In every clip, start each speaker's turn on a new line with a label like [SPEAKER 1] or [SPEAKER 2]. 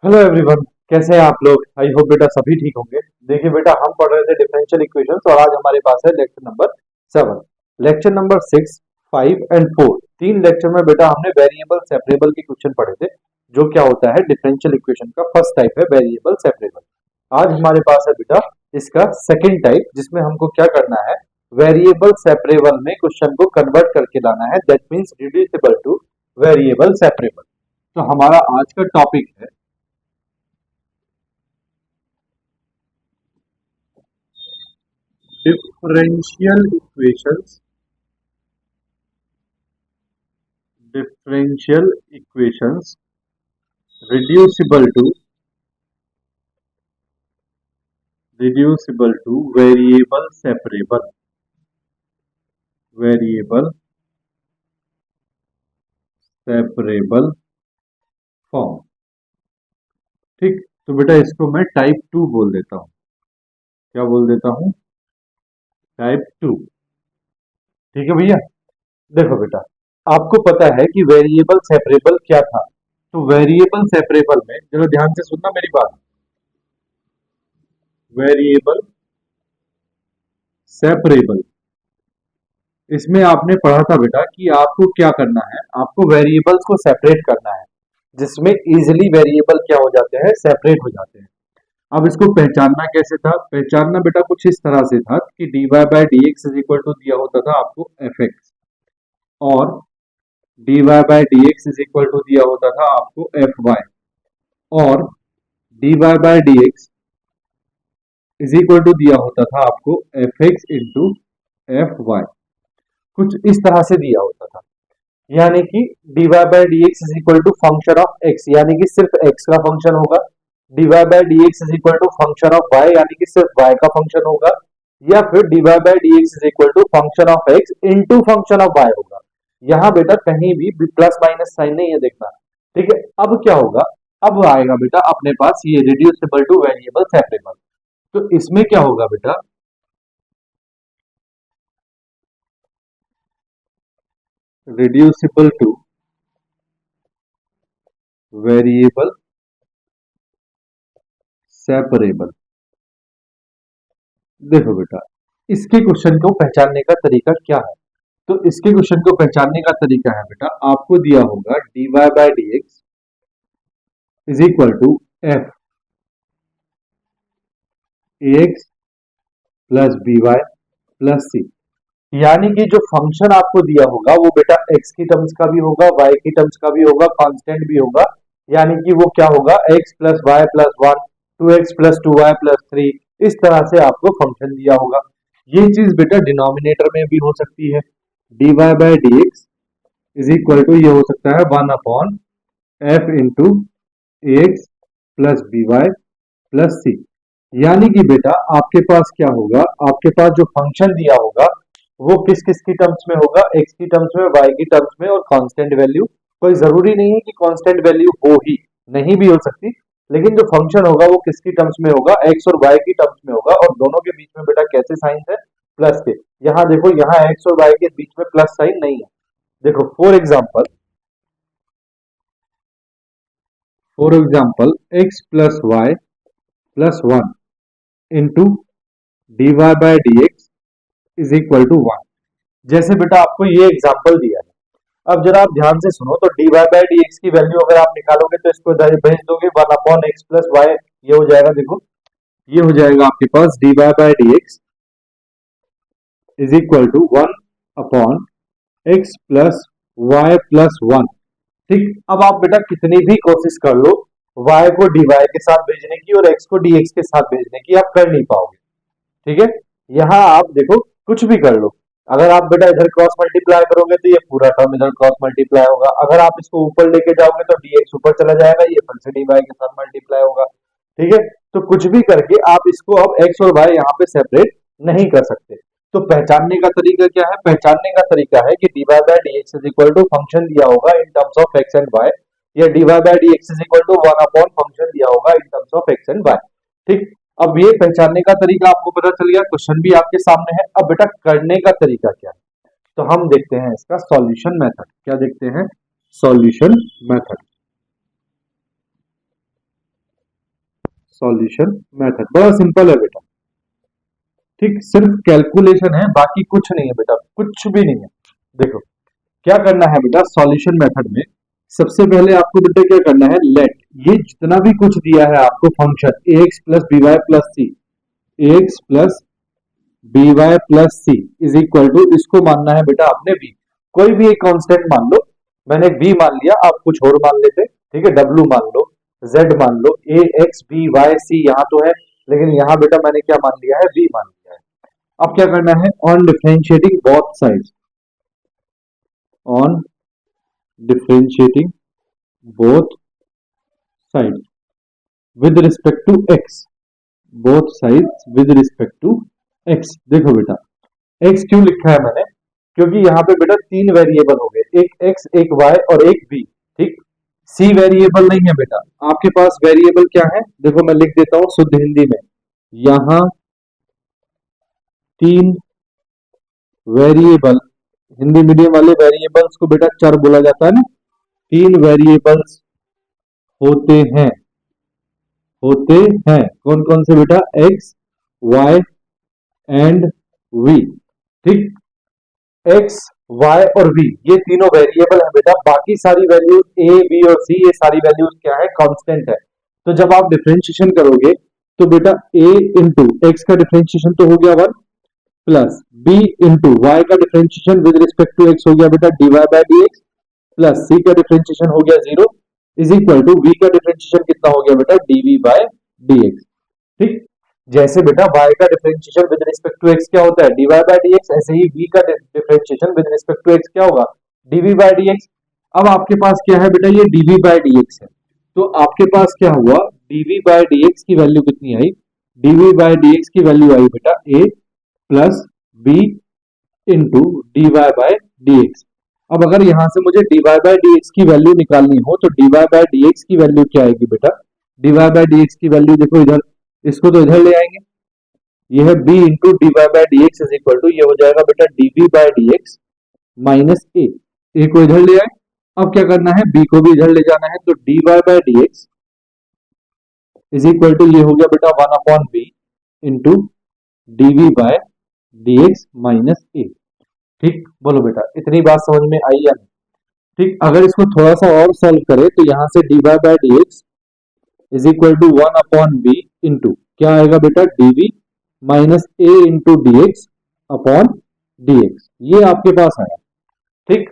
[SPEAKER 1] Hello everyone, कैसे हैं आप लोग। आई होप बेटा सभी ठीक होंगे। देखिए बेटा, हम पढ़ रहे थे डिफरेंशियल इक्वेशंस और आज हमारे पास है lecture number 7। Lecture number 6, 5 and 4, तीन लेक्चर में बेटा हमने वेरिएबल सेपरेबल के क्वेश्चन पढ़े थे। जो क्या होता है डिफरेंशियल इक्वेशन का फर्स्ट टाइप है वेरिएबल सेपरेबल। आज हमारे पास है बेटा इसका सेकेंड टाइप, जिसमें हमको क्या करना है, वेरिएबल सेपरेबल में क्वेश्चन को कन्वर्ट करके लाना है। That means reducible to variable separable. तो हमारा आज का टॉपिक है differential equations, differential equations reducible to variable separable, variable separable form. ठीक, तो बेटा इसको मैं टाइप 2 बोल देता हूँ। क्या बोल देता हूँ? टाइप 2। ठीक है भैया। देखो बेटा, आपको पता है कि वेरिएबल सेपरेबल क्या था। तो वेरिएबल सेपरेबल में जरा ध्यान से सुनना मेरी बात। वेरिएबल सेपरेबल, इसमें आपने पढ़ा था बेटा कि आपको क्या करना है, आपको वेरिएबल्स को सेपरेट करना है, जिसमें इजीली वेरिएबल क्या हो जाते हैं, सेपरेट हो जाते हैं। अब इसको पहचानना कैसे था? पहचानना बेटा कुछ इस तरह से था कि dy by d x is equal to दिया होता था आपको एफ एक्स, और dy by d x is equal to दिया होता था आपको एफ वाई, और dy by d x is equal to दिया होता था आपको f x into f y. कुछ इस तरह से दिया होता था, यानी कि dy by d x is equal to function of x, यानी कि सिर्फ x का फंक्शन होगा। dy by d x is equal to function of y, यानी कि सिर्फ y का फंक्शन होगा। या फिर dy by d x is equal to function of x into function of y होगा। यहाँ बेटा कहीं भी प्लस माइनस साइन नहीं है, देखना। ठीक है, अब क्या होगा, अब आएगा बेटा अपने पास ये रिड्यूसिबल टू वेरिएबल सेपरेबल। तो इसमें क्या होगा बेटा, रिड्यूसिबल टू वेरिएबल सेपरेबल। देखो बेटा, इसके क्वेश्चन को पहचानने का तरीका क्या है। तो इसके क्वेश्चन को पहचानने का तरीका है बेटा, आपको दिया होगा dy by d x is equal to f a x plus b y plus c. यानी कि जो फंक्शन आपको दिया होगा वो बेटा x की टर्म्स का भी होगा, y की टर्म्स का भी होगा, कांस्टेंट भी होगा। यानी कि वो क्या होगा, x plus y plus one, 2x plus 2y plus 3, इस तरह से आपको फंक्शन दिया होगा। ये चीज बेटा डिनोमिनेटर में भी हो सकती है। dy by d x is equal to ये हो सकता है 1 upon f into x plus b y plus c. यानी कि बेटा आपके पास क्या होगा, आपके पास जो फंक्शन दिया होगा वो किस किस की टर्म्स में होगा, x की टर्म्स में, y की टर्म्स में, और कांस्टेंट वैल्यू। कोई जरूरी नहीं है कि कांस्टेंट वैल्यू हो ही, नहीं भी हो सकती, लेकिन जो फंक्शन होगा वो किसकी टर्म्स में होगा, x और y की टर्म्स में होगा। और दोनों के बीच में बेटा कैसे साइन है, प्लस के। यहाँ देखो, यहाँ x और y के बीच में प्लस साइन नहीं है। देखो for example x plus y plus one into d y by d x is equal to one. जैसे बेटा आपको ये एग्जांपल दिया है, अब जरा आप ध्यान से सुनो। तो dy बाय डी एक्स की वैल्यू अगर आप निकालोगे तो इसको भेज दोगे 1 अपॉन एक्स प्लस वाई, ये हो जाएगा। देखो ये हो जाएगा आपके पास dy by d x is equal to 1 upon x plus y plus one. ठीक, अब आप बेटा कितनी भी कोशिश कर लो y को dy के साथ भेजने की और x को dx के साथ भेजने की, आप कर नहीं पाओगे। ठीक है, यहाँ आप देखो कुछ भी कर लो, अगर आप बेटा इधर क्रॉस मल्टीप्लाई करोगे तो ये पूरा टर्म इधर क्रॉस मल्टीप्लाई होगा। अगर आप इसको ऊपर लेके जाओगे तो dx ऊपर चला जाएगा, ये फिर से dy के साथ मल्टीप्लाई होगा। ठीक है, तो कुछ भी करके आप इसको अब x और y यहाँ पे सेपरेट नहीं कर सकते। तो पहचानने का तरीका क्या है, पहचानने का तरीका है कि dy by d x is equal to function दिया होगा in terms of x and y, या dy by d x is equal to 1 upon function दिया होगा in terms of x and y। ठीक, अब ये पहचानने का तरीका आपको पता चल गया, क्वेश्चन भी आपके सामने है। अब बेटा करने का तरीका क्या है, तो हम देखते हैं इसका सॉल्यूशन मेथड। क्या देखते हैं? Solution method. Solution method. बड़ा सिंपल है बेटा, ठीक, सिर्फ कैलकुलेशन है, बाकी कुछ नहीं है बेटा, कुछ भी नहीं है। देखो क्या करना है बेटा, सॉल्यूशन मेथड में सबसे पहले आपको बेटा क्या करना है, लेट ये जितना भी कुछ दिया है आपको function ax plus b y plus c, ax plus b y plus c is equal to, इसको मानना है बेटा आपने v, कोई भी एक कांस्टेंट मान लो, मैंने v मान लिया, आप कुछ और मान लेते, ठीक है, w मान लो, z मान लो, a x b y c यहाँ तो है, लेकिन यहाँ बेटा मैंने क्या मान लिया है, v मान लिया है। अब क्या करना है, on differentiating both sides, on differentiating both sides with respect to x, both sides with respect to x। देखो बेटा x क्यों लिखा है मैंने, क्योंकि यहाँ पे बेटा तीन वेरिएबल हो गए, एक x एक y और एक v, ठीक, c वेरिएबल नहीं है बेटा, आपके पास वेरिएबल क्या है, देखो मैं लिख देता हूं शुद्ध हिंदी में, यहां तीन वेरिएबल, हिंदी मीडियम वाले वेरिएबल्स को बेटा चर बोला जाता है ना, तीन वेरिएबल्स होते हैं, होते हैं कौन कौन से बेटा, x y एंड v, ठीक, x y और v ये तीनों वेरिएबल है बेटा, बाकी सारी वैल्यूज a b और c ये सारी वैल्यूज क्या है, कांस्टेंट है। तो जब आप डिफरेंशिएशन करोगे तो बेटा a इंटू एक्स का डिफरेंशिएशन तो हो गया 1 प्लस b इंटू वाई का differentiation with respect to x हो गया बेटा dy bye dx plus c का डिफरेंशिएशन हो गया 0 इज इक्वल टू v का डिफरेंशिएशन कितना हो गया बेटा dv बाय dx, ठीक, जैसे बेटा y का differentiation with respect to x क्या होता है, dy बाय dx, ऐसे ही v का differentiation with respect to x क्या होगा, dv बाय dx। अब आपके पास क्या है बेटा, ये dv बाय dx है, तो आपके पास क्या हुआ, dv बाय dx की वैल्यू कितनी आई, dv बाय dx की वैल्यू आई बेटा a plus b into dy bye dx। अब अगर यहां से मुझे dy बाय dx की वैल्यू निकालनी हो तो dy बाय dx की वैल्यू क्या आएगी बेटा, dy बाय dx की वैल्यू देखो इधर, इसको तो इधर ले आएंगे, ये है b into dy bye dx is equal to, ये हो जाएगा बेटा dv by dx minus a को इधर ले आए। अब क्या करना है, b को भी इधर ले जाना है, तो dy bye dx is equal to, ये हो गया बेटा 1 upon b into dv by dx minus a, ठीक, बोलो बेटा इतनी बात समझ में आई या नहीं, ठीक। अगर इसको थोड़ा सा और सॉल्व करें तो यहां से dy bye dx is equal to 1 upon b into क्या आएगा बेटा dv minus a into dx upon dx, ये आपके पास आया, ठीक।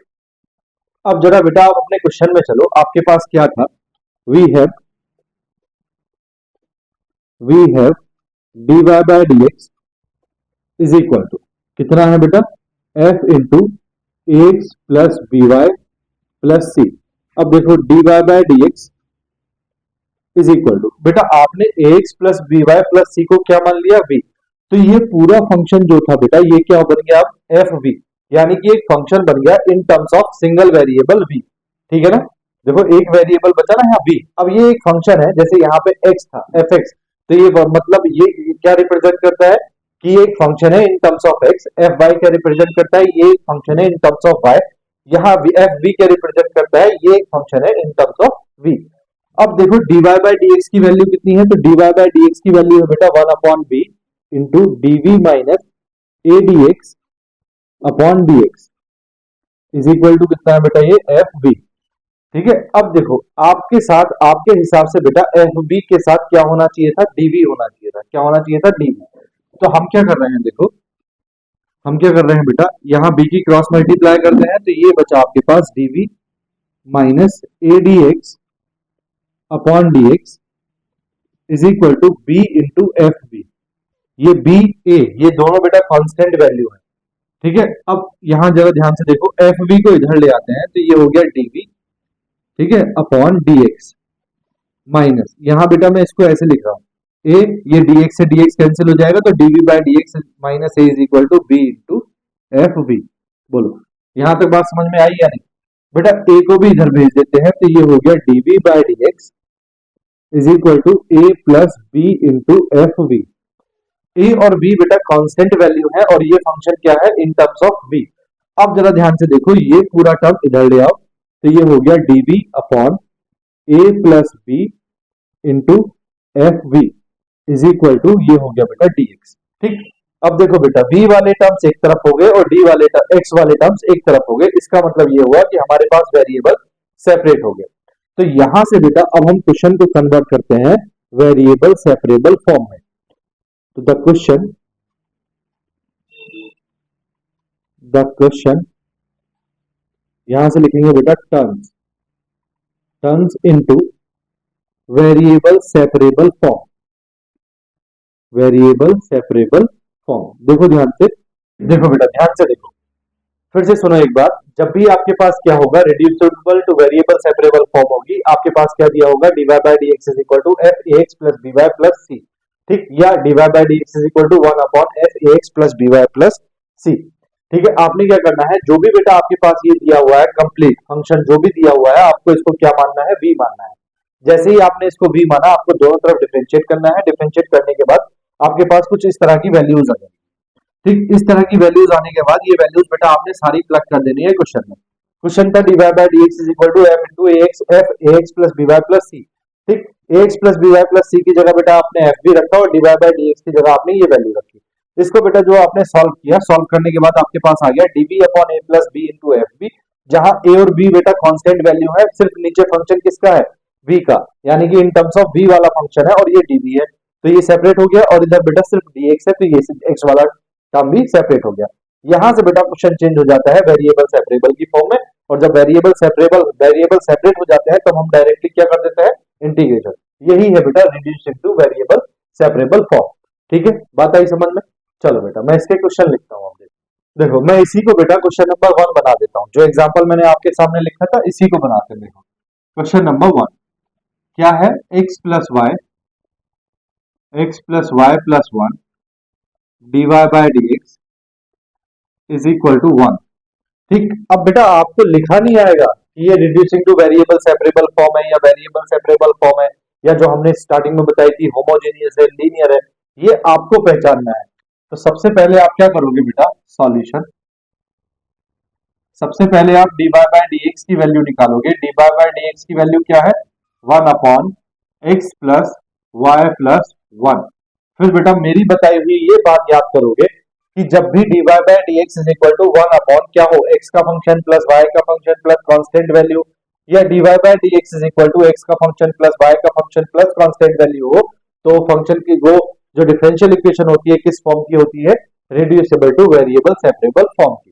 [SPEAKER 1] अब जरा बेटा आप अपने क्वेश्चन में चलो, आपके पास क्या था, we have dy bye dx is equal to कितना है बेटा, f into ax plus b y plus c. अब देखो dy bye dx is equal to, बेटा आपने ax plus b y plus c को क्या मान लिया, v, तो ये पूरा फंक्शन जो था बेटा ये क्या बन गया, अब एफ वी, यानी कि एक फंक्शन बन गया इन terms of single variable v, ठीक है ना, देखो एक वेरिएबल बचा ना यहाँ v, अब ये एक फंक्शन है, जैसे यहाँ पे x था fx, तो ये मतलब ये क्या रिप्रेजेंट करता है कि ये एक फंक्शन है in terms of x, f y क्या रिप्रेजेंट करता है, ये एक फंक्शन है इन टर्म्स ऑफ y, यहाँ एफ वी क्या रिप्रेजेंट करता है, ये एक फंक्शन है इन टर्म्स ऑफ v। अब देखो dy बाय dx की वैल्यू कितनी है, तो dy बाय dx की वैल्यू है बेटा 1 upon b into dv minus a dx upon dx is equal to कितना है बेटा, ये एफ बी, ठीक है। अब देखो आपके साथ, आपके हिसाब से बेटा एफ बी के साथ क्या होना चाहिए था, dv होना चाहिए था, क्या होना चाहिए था, dv। तो हम क्या कर रहे हैं, देखो हम क्या कर रहे हैं बेटा, यहाँ b की क्रॉस मल्टीप्लाई करते हैं, तो ये बचा आपके पास dv minus a dx upon dx is equal to b into f b, ये b a ये दोनों बेटा कांस्टेंट वैल्यू है, ठीक है। अब यहां जरा ध्यान से देखो, एफ बी को इधर ले आते हैं तो ये हो गया dv, ठीक है, अपॉन dx माइनस, यहां बेटा मैं इसको ऐसे लिख रहा हूं, a, ये dx से dx कैंसिल हो जाएगा, तो dv by dx minus a is equal to b into f b. बोलो यहां तक बात समझ में आई या नहीं, बेटा a को भी इधर भेज देते हैं, तो ये हो गया dv by dx is equal to a plus b into f b. a और b बेटा कांस्टेंट वैल्यू है और ये फंक्शन क्या है, इन टर्म्स ऑफ v। अब जरा ध्यान से देखो, ये पूरा टर्म इधर ले आओ, तो ये हो गया dv upon a plus b into f v is equal to ये हो गया बेटा dx। ठीक, अब देखो बेटा v वाले टर्म्स एक तरफ हो गए और d वाले x वाले टर्म्स एक तरफ हो गए। इसका मतलब ये हुआ कि हमारे पास वेरिएबल सेपरेट हो गए। तो यहां से बेटा अब हम क्वेश्चन को कन्वर्ट करते हैं वेरिएबल सेपरेबल फॉर्म में। तो द क्वेश्चन यहां से लिखेंगे बेटा turns into variable separable form. Variable separable form, देखो ध्यान से, देखो बेटा ध्यान से देखो, फिर से सुनो एक बार। जब भी आपके पास क्या होगा, reducible to variable separable form होगी, आपके पास क्या दिया होगा, dy by dx is equal to f ax plus by plus c। ठीक, या dy by dx is equal to 1 upon f ax plus by plus c। ठीक है, आपने क्या करना है, जो भी बेटा आपके पास ये दिया हुआ है कंप्लीट फंक्शन जो भी दिया हुआ है, आपको इसको क्या मानना है, v मानना है। जैसे ही आपने इसको v माना, आपको दोनों तरफ डिफरेंशिएट करना है। डिफरेंशिएट करने के बाद आपके पास कुछ इस तरह की वैल्यूज आ जाएंगी। ठीक, इस तरह की वैल्यूज आने के बाद ये वैल्यूज बेटा आपने सारी प्लग कर देनी है क्वेश्चन में। क्वेश्चन था dy by dx is equal to f into ax f ax plus by plus c। ठीक, ax plus by plus c की जगह बेटा आपने f भी रखा और dy by dx की जगह आपने ये वैल्यू रखी। इसको बेटा जो आपने सॉल्व किया, सॉल्व करने के बाद आपके पास आ गया dv upon a plus b into fb, जहां a और b बेटा कांस्टेंट वैल्यू है, सिर्फ नीचे फंक्शन किसका है, v का, यानी कि इन टर्म्स ऑफ v वाला फंक्शन है और ये dv है। तो ये सेपरेट हो गया और इधर बेटा सिर्फ dx है, तो ये x वाला टर्म भी सेपरेट हो गया। यहां से बेटा क्वेश्चन चेंज हो जाता है वेरिएबल सेपरेबल की फॉर्म में, और जब वेरिएबल सेपरेट हो जाते हैं तब हम डायरेक्टली क्या कर देते हैं, इंटीग्रेशन। यही है बेटा reducing to variable separable form. ठीक है, बात आई समझ में। चलो बेटा मैं इसके क्वेश्चन लिखता हूँ। देखो मैं इसी को बेटा क्वेश्चन नंबर 1 बना देता हूँ। जो एग्जाम्पल मैंने आपके सामने लिखा था इसी को बनाते हैं। देखो क्वेश्चन नंबर 1 क्या है, x plus y plus 1 dy by dx is equal to 1। ठीक, अब बेटा आपको लिखा नहीं आएगा कि ये reducing to variable separable form है या वेरिएबल सेपरेबल फॉर्म है, या जो हमने स्टार्टिंग में बताई थी होमोजेनियस है, लीनियर है, ये आपको पहचानना है। तो सबसे पहले आप क्या करोगे बेटा, सॉल्यूशन। सबसे पहले आप dy by dx की वैल्यू निकालोगे। dy by dx की वैल्यू क्या है, 1 upon x plus y plus 1। फिर बेटा मेरी बताई हुई ये बात याद करोगे कि जब भी dy by dx is equal to 1 upon क्या हो, x का फंक्शन प्लस y का फंक्शन प्लस कांस्टेंट वैल्यू, या dy by dx is equal to x का फंक्शन प्लस y का फंक्शन प्लस कांस्टेंट वैल्यू हो, तो फंक्शन की वो जो डिफरेंशियल इक्वेशन होती है किस फॉर्म की होती है, reducible to variable separable form की।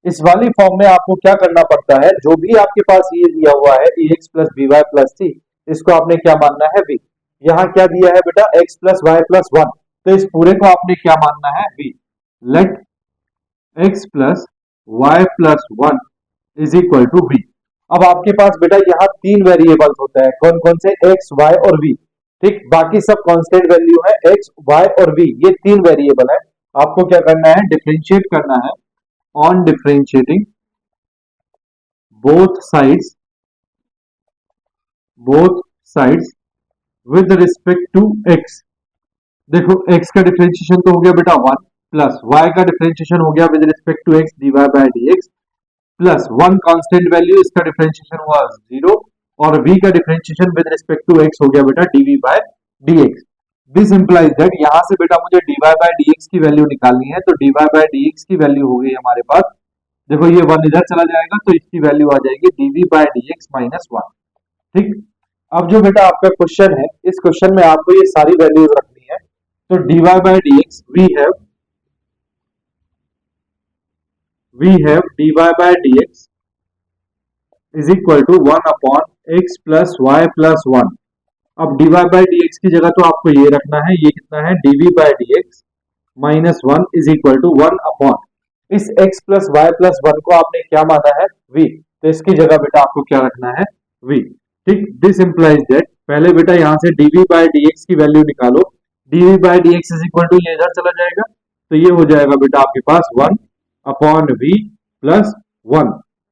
[SPEAKER 1] इस वाली फॉर्म में आपको क्या करना पड़ता है, जो भी आपके पास ये दिया हुआ है ax plus by plus c, इसको आपने क्या मानना है, v। यहाँ क्या दिया है बेटा, x प्लस y प्लस 1, तो इस पूरे को आपने क्या मानना है, v। Let x plus y plus 1 is equal to v। अब आपके पास बेटा यहाँ तीन वेरिएबल्स होते हैं, कौन कौन से, x, y और v। ठीक, बाकी सब कांस्टेंट वैल्यू है, x, y और v, ये तीन वेरिएबल है। आपको क्या करना है, डिफरेंशिएट करना है। On differentiating both sides with respect to x। देखो x का डिफरेंशिएशन तो हो गया बेटा 1, प्लस y का डिफरेंशिएशन हो गया with respect to x dy by dx, plus 1 constant value, इसका डिफरेंशिएशन हुआ 0, और v का differentiation with respect to x हो गया बेटा dv by dx। This implies that यहां से बेटा मुझे dy by dx की वैल्यू निकालनी है, तो dy by dx की वैल्यू हो गई हमारे पास, देखो ये 1 इधर चला जाएगा तो इसकी वैल्यू आ जाएगी dv by dx माइनस 1। ठीक, अब जो बेटा आपका क्वेश्चन है, इस क्वेश्चन में आपको ये सारी वैल्यूज रखनी है। तो dy by dx we have dy by dx is equal to 1 upon x plus y plus 1। अब dy by dx की जगह तो आपको ये रखना है, ये कितना है, dv by dx minus 1 is equal to 1 upon इस x प्लस y प्लस 1 को आपने क्या माना है, v, तो इसकी जगह बेटा आपको क्या रखना है, v। ठीक, दिस इंप्लाइज दैट, पहले बेटा यहां से dv by dx की वैल्यू निकालो। dv by dx is equal to ये इधर चला जाएगा, तो ये हो जाएगा बेटा आपके पास 1 upon v plus 1।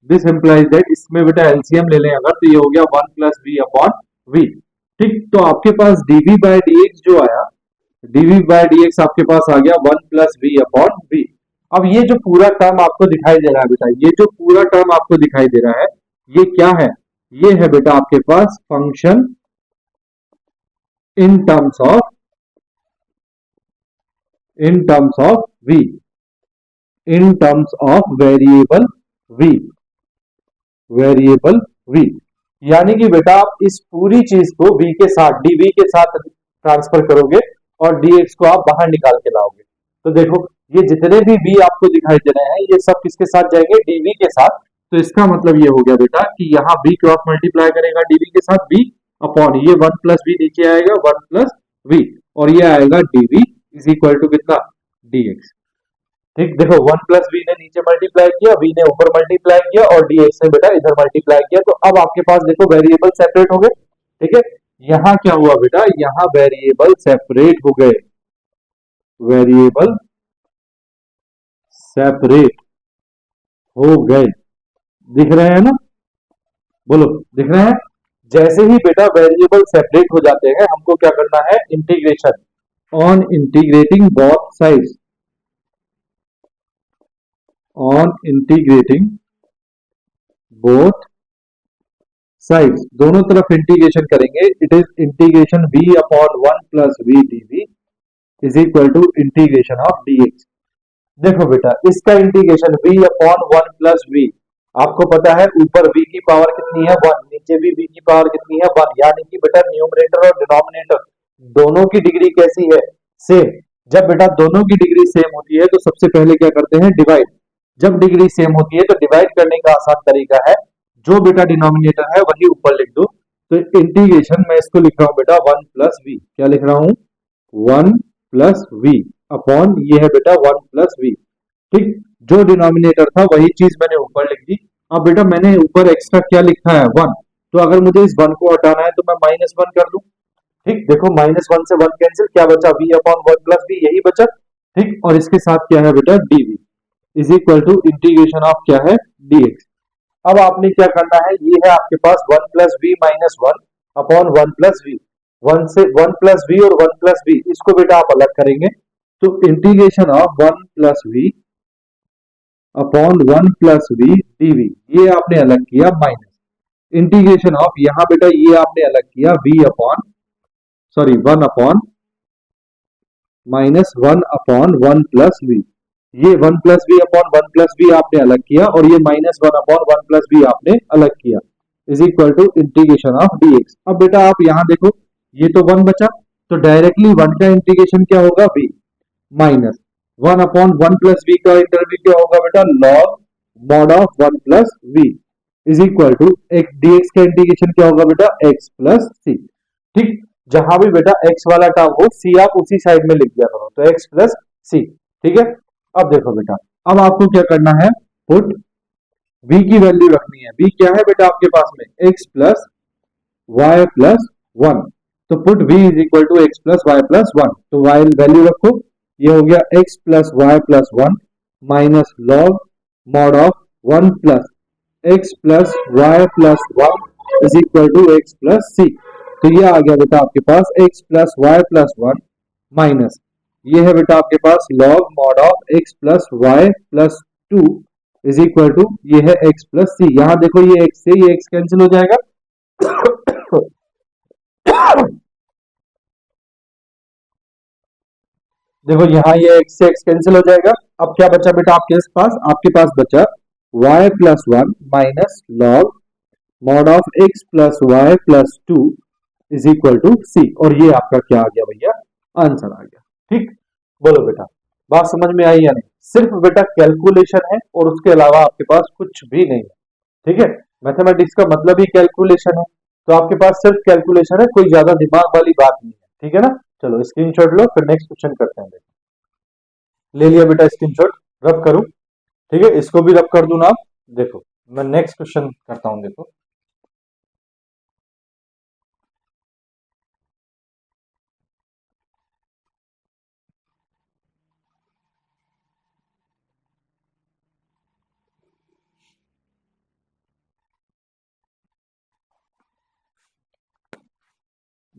[SPEAKER 1] This implies that, इसमें बेटा एलसीएम ले लें अगर, तो ये हो गया 1 प्लस v अपॉन v। ठीक, तो आपके पास dv by dx जो आया, dv by dx आपके पास आ गया 1 प्लस v अपॉन v। अब ये जो पूरा टर्म आपको दिखाई दे रहा है बेटा, ये जो पूरा टर्म आपको दिखाई दे रहा है, ये क्या है, ये है बेटा आपके पास function in terms of v, in terms of variable v। यानी कि बेटा आप इस पूरी चीज को v के साथ dv के साथ ट्रांसफर करोगे और dx को आप बाहर निकाल के लाओगे। तो देखो ये जितने भी v आपको दिखाई दे रहे हैं ये सब किसके साथ जाएंगे, dv के साथ। तो इसका मतलब ये हो गया बेटा कि यहाँ v क्रॉस मल्टीप्लाई करेगा dv के साथ, v अपॉन ये 1 प्लस वी नीचे आएगा 1 प्लस वी, और ये आएगा dv इज इक्वल टू कितना, dx। ठीक, देखो 1 प्लस वी ने नीचे मल्टीप्लाई किया, वी ने ऊपर मल्टीप्लाई किया और dx ने बेटा इधर मल्टीप्लाई किया। तो अब आपके पास देखो वेरिएबल सेपरेट हो गए। ठीक है, यहाँ क्या हुआ बेटा, यहाँ वेरिएबल सेपरेट हो गए, वेरिएबल सेपरेट हो गए। दिख रहे हैं ना, बोलो दिख रहे हैं। जैसे ही बेटा वेरिएबल सेपरेट हो जाते हैं हमको क्या करना है, integration, on integrating both sides, on integrating both sides, दोनों तरफ इंटीग्रेशन करेंगे। It is integration v upon 1 plus v dv is equal to integration of dx। देखो बेटा इसका integration v upon 1 plus v, आपको पता है ऊपर v की पावर कितनी है 1, नीचे भी v की पावर कितनी है 1, यानी कि बेटा न्यूमरेटर और डिनोमिनेटर दोनों की डिग्री कैसी है, सेम। जब बेटा दोनों की डिग्री सेम होती है तो सबसे पहले क्या करते हैं, डिवाइड। जब डिग्री सेम होती है तो डिवाइड करने का आसान तरीका है, जो बेटा डिनोमिनेटर है वही ऊपर लिख दो। तो इंटीग्रेशन मैं इसको लिख रहा हूं बेटा 1 प्लस वी, क्या लिख रहा हूं, 1 प्लस वी अपॉन ये है बेटा 1 प्लस वी। ठीक, जो डिनोमिनेटर था वही चीज मैंने ऊपर लिख दी। अब बेटा मैंने ऊपर एक्स्ट्रा क्या लिखा है 1, तो अगर मुझे इस 1 को हटाना है तो मैं -1 कर दूं। ठीक, देखो -1 से 1 कैंसिल, क्या बचा, v अपॉन 1 प्लस वी, यही बचा। ठीक, और इसके साथ क्या है बेटा dv is equal to integration of क्या है, dx। अब आपने क्या करना है, ये है आपके पास 1 plus v minus 1 upon 1 plus v, 1 से 1 प्लस वी और 1 प्लस वी, इसको बेटा आप अलग करेंगे। तो integration of 1 plus v upon 1 plus v dv, ये आपने अलग किया, माइनस इंटीग्रेशन ऑफ यहां बेटा ये आपने अलग किया v upon, sorry 1 upon minus 1 upon 1 plus v, ये 1 plus v upon 1 plus v आपने अलग किया और ये -1 अपॉन 1 प्लस वी आपने अलग किया, is equal to integration of dx। अब बेटा आप यहां देखो ये तो 1 बचा, तो डायरेक्टली 1 का इंटीग्रेशन क्या होगा, v minus 1 upon 1 plus v का इंटरवल क्या होगा बेटा, log mod of 1 plus v is equal to dx का इंटीग्रेशन क्या होगा बेटा, x प्लस सी। ठीक, जहां भी बेटा x वाला टर्म हो c आप उसी साइड में लिख दिया करो, तो x प्लस सी। ठीक है, अब देखो बेटा अब आपको क्या करना है, पुट v की वैल्यू रखनी है। v क्या है बेटा आपके पास में, x प्लस वाई प्लस 1, तो put v is equal to x plus y plus 1, तो y वैल्यू रखो, ये हो गया x plus y plus 1 minus log mod of 1 plus x plus y plus 1 is equal to x plus c. तो ये आ गया बेटा आपके पास x plus y plus 1 minus ये है बेटा आपके पास log mod of x plus y plus 2 is equal to ये है x प्लस सी। यहां देखो ये x से ये x कैंसिल हो जाएगा देखो यहाँ ये x से x कैंसिल हो जाएगा। अब क्या बचा बेटा आपके पास बचा y plus 1 minus log mod of x plus y plus 2 is equal to c, और ये आपका क्या आ गया भैया, आंसर आ गया। ठीक, बोलो बेटा बात समझ में आई या नहीं। सिर्फ बेटा कैलकुलेशन है और उसके अलावा आपके पास कुछ भी नहीं है। ठीक है, मैथमेटिक्स का मतलब ही कैलकुलेशन है, तो आपके पास सिर्फ कैलकुलेशन है, कोई ज्यादा दिमाग वाली बात नहीं है। ठीक है ना, चलो स्क्रीनशॉट लो, फिर नेक्स्ट क्वेश्चन करते हैं। देखो ले लिया बेटा स्क्रीनशॉट, रब करूं, ठीक है इसको भी रब कर दूं ना आप। देखो मैं नेक्स्ट क्वेश्चन करता हूं, देखो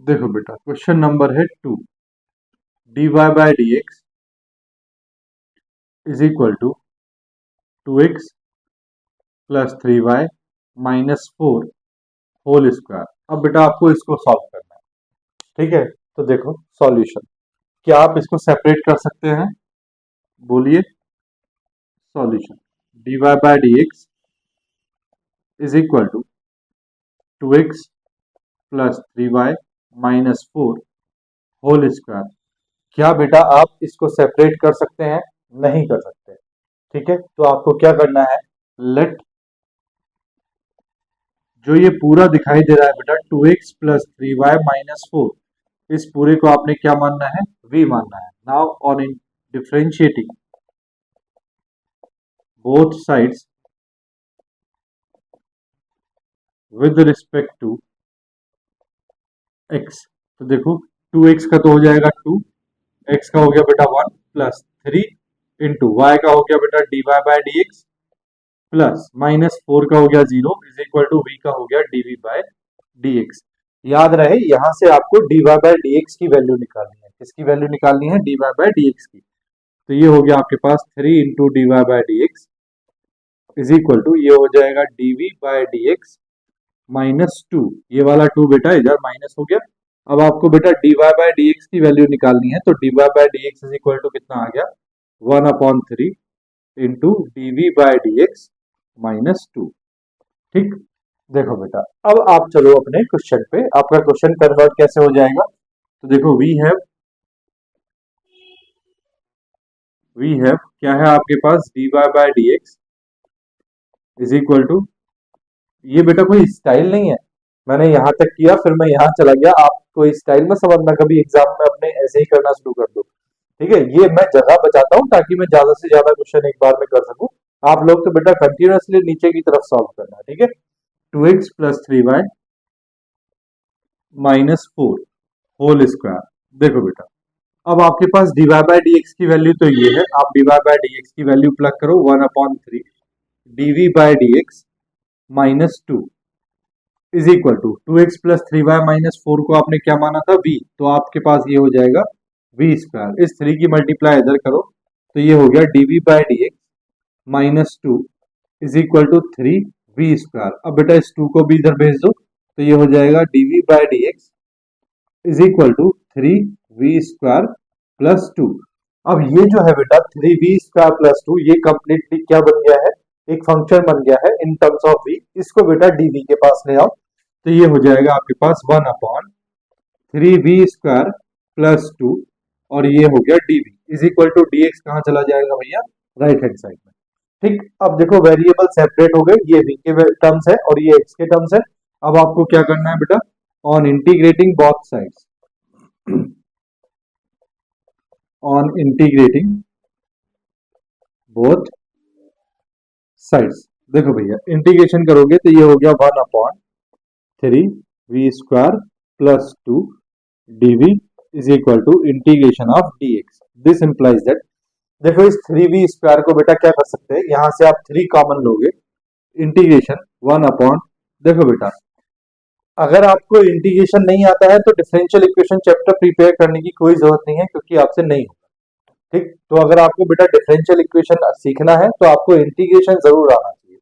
[SPEAKER 1] देखो बेटा क्वेश्चन नंबर है 2, dy bye dx is equal to 2x plus 3y minus 4 whole square. अब बेटा आपको इसको सॉल्व करना है। ठीक है, तो देखो सॉल्यूशन, क्या आप इसको सेपरेट कर सकते हैं? बोलिए। Solution dy bye dx is equal to 2x plus 3y minus 4 whole square. क्या बेटा आप इसको सेपरेट कर सकते हैं? नहीं कर सकते। ठीक है, तो आपको क्या करना है, लेट जो ये पूरा दिखाई दे रहा है बेटा 2x प्लस 3y माइनस 4, इस पूरे को आपने क्या मानना है? v मानना है। Now on in differentiating both sides with respect to x, तो देखो 2x का तो हो जाएगा 2, x का हो गया बेटा 1 प्लस 3 इंटू वाई का हो गया बेटा dy bye dx plus minus 4 का हो गया 0 इज इक्वल टू v का हो गया dv बाय dx। याद रहे यहां से आपको dy बाय dx की वैल्यू निकालनी है। किसकी वैल्यू निकालनी है? dy बाय dx की। तो ये हो गया आपके पास 3 into dy bye dx is equal to ये हो जाएगा dv बाय dx माइनस 2, ये वाला 2 बेटा इधर माइनस हो गया। अब आपको बेटा dy बाय dx की वैल्यू निकालनी है, तो dy bye dx is equal to कितना आ गया? 1/3 into dv by dx minus 2। ठीक, देखो बेटा अब आप चलो अपने क्वेश्चन पे। आपका क्वेश्चन कन्वर्ट कैसे हो जाएगा? तो देखो वी हैव क्या है आपके पास? dy bye dx is equal to, ये बेटा कोई स्टाइल नहीं है, मैंने यहां तक किया फिर मैं यहां चला गया, आप कोई स्टाइल में समझना, कभी एग्जाम में अपने ऐसे ही करना शुरू कर दो। ठीक है, ये मैं जगह बचाता हूं ताकि मैं ज्यादा से ज्यादा क्वेश्चन एक बार में कर सकूं। आप लोग तो बेटा कंटिन्यूअसली नीचे की तरफ सॉल्व करना। ठीक है, 2x plus 3y minus 4 whole square. देखो बेटा अब आपके पास dy बाय dx की वैल्यू तो ये है, आप dy बाय dx की वैल्यू प्लग करो 1/3 dv by dx minus 2 is equal to 2x plus 3y minus 4 को आपने क्या माना था? v, तो आपके पास ये हो जाएगा v स्क्वायर। इस 3 की मल्टीप्लाई इधर करो तो ये हो गया dv by dx minus 2 is equal to 3v square. अब बेटा इस 2 को भी इधर भेज दो तो ये हो जाएगा dv by dx is equal to 3v square plus 2। अब ये जो है बेटा 3v स्क्वायर प्लस 2 ये कंप्लीटली क्या बन गया है? एक फंक्शन बन गया है इन टर्म्स ऑफ v। इसको बेटा dv के पास ले आओ तो ये हो जाएगा आपके पास 1/3v स्क्वायर प्लस 2 और ये हो गया dv is equal to dx कहाँ चला जाएगा भैया? राइट हैंड साइड में। ठीक, अब देखो वेरिएबल सेपरेट हो गए, ये v के टर्म्स है और ये x के टर्म्स है। अब आपको क्या करना है बेटा? On integrating both sides on integrating both sides, देखो भैया इंटीग्रेशन करोगे तो ये हो गया 1/3v square plus 2 dv is equal to integration of dx। This implies that, देखो इस 3v स्क्वायर को बेटा क्या कर सकते हैं, यहां से आप 3 कॉमन लोगे, इंटीग्रेशन 1/, देखो बेटा अगर आपको इंटीग्रेशन नहीं आता है तो डिफरेंशियल इक्वेशन चैप्टर प्रिपेयर करने की कोई जरूरत नहीं है क्योंकि आपसे नहीं होगा। ठीक, तो अगर आपको बेटा डिफरेंशियल इक्वेशन सीखना है तो आपको इंटीग्रेशन जरूर आना चाहिए।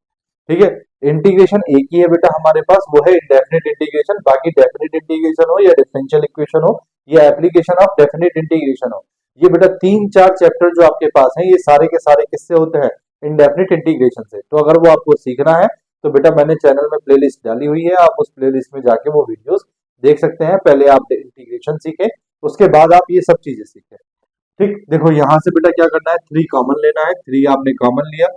[SPEAKER 1] ठीक है, इंटीग्रेशन एक ही है बेटा हमारे पास, वो है इंडेफिनिट इंटीग्रेशन। बाकी डेफिनिट इंटीग्रेशन हो या डिफरेंशियल इक्वेशन हो या एप्लीकेशन ऑफ डेफिनिट इंटीग्रेशन हो, ये बेटा 3-4 चैप्टर जो आपके पास हैं ये सारे के सारे किससे होते हैं? इंडेफिनिट इंटीग्रेशन से। तो अगर वो आपको सीखना है तो बेटा मैंने चैनल में प्लेलिस्ट डाली हुई है, आप उस प्लेलिस्ट में जाके वो वीडियोस देख सकते हैं। पहले आप इंटीग्रेशन सीखें, उसके बाद आप ये सब चीजें सीखें। ठीक, देखो यहां से बेटा क्या करना है? 3 कॉमन लेना है, 3 आपने कॉमन लिया,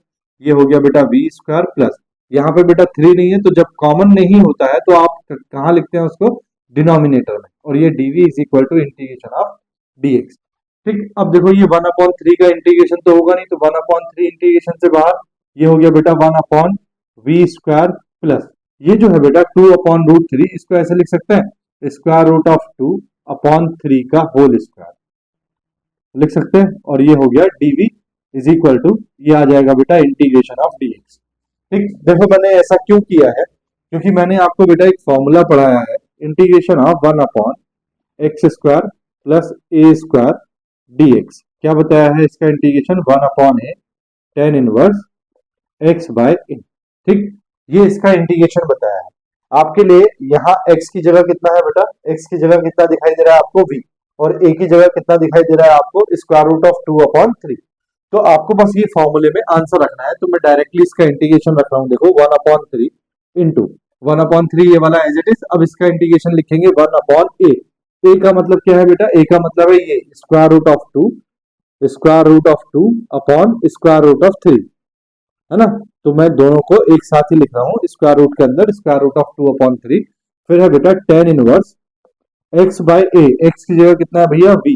[SPEAKER 1] ये हो गया बेटा v स्क्वायर प्लस, यहाँ पे बेटा 3 नहीं है तो जब कॉमन नहीं होता है तो आप कहाँ लिखते हैं उसको? डिनोमिनेटर में, और ये dv is equal to integration of dx। ठीक, अब देखो ये 1/3 का इंटीग्रेशन तो होगा नहीं, तो 1/3 इंटीग्रेशन से बाहर, ये हो गया बेटा 1/v स्क्वायर प्लस, ये जो है बेटा 2/√3, इसको ऐसे लिख सकते हैं स्क्वायर रूट ऑफ 2/3 का होल स्क्वायर लिख सकते हैं, और ये हो गया dv इज इक्वल टू, ये आ जाएगा बेटा इंटीग्रेशन ऑफ dx। ठीक, देखो मैंने ऐसा क्यों किया है, क्योंकि मैंने आपको बेटा एक फॉर्मूला पढ़ाया है, integration of 1/x square plus a square dx। क्या बताया है इसका integration? 1/a tan inverse x by a। ठीक, ये इसका इंटीग्रेशन बताया है आपके लिए। यहाँ x की जगह कितना है बेटा? x की जगह कितना दिखाई दे रहा है आपको? v। और a की जगह कितना दिखाई दे रहा है आपको, स्क्वायर रूट ऑफ 2/3। तो आपको बस ये फॉर्मूले में आंसर रखना है, तो मैं डायरेक्टली इसका इंटीग्रेशन रख रहा हूँ, देखो 1/3 इंटू 1/3 ये वाला एज इट इज। अब इसका इंटीग्रेशन लिखेंगे 1/a। a का मतलब क्या है बेटा, a का मतलब है ये square root of 2 upon square root of 3, है ना। तो मैं दोनों को एक साथ ही लिख रहा हूँ, स्क्वायर रूट के अंदर स्क्वायर रूट ऑफ 2/3। फिर है बेटा tan inverse x by a, x की जगह कितना है भैया v,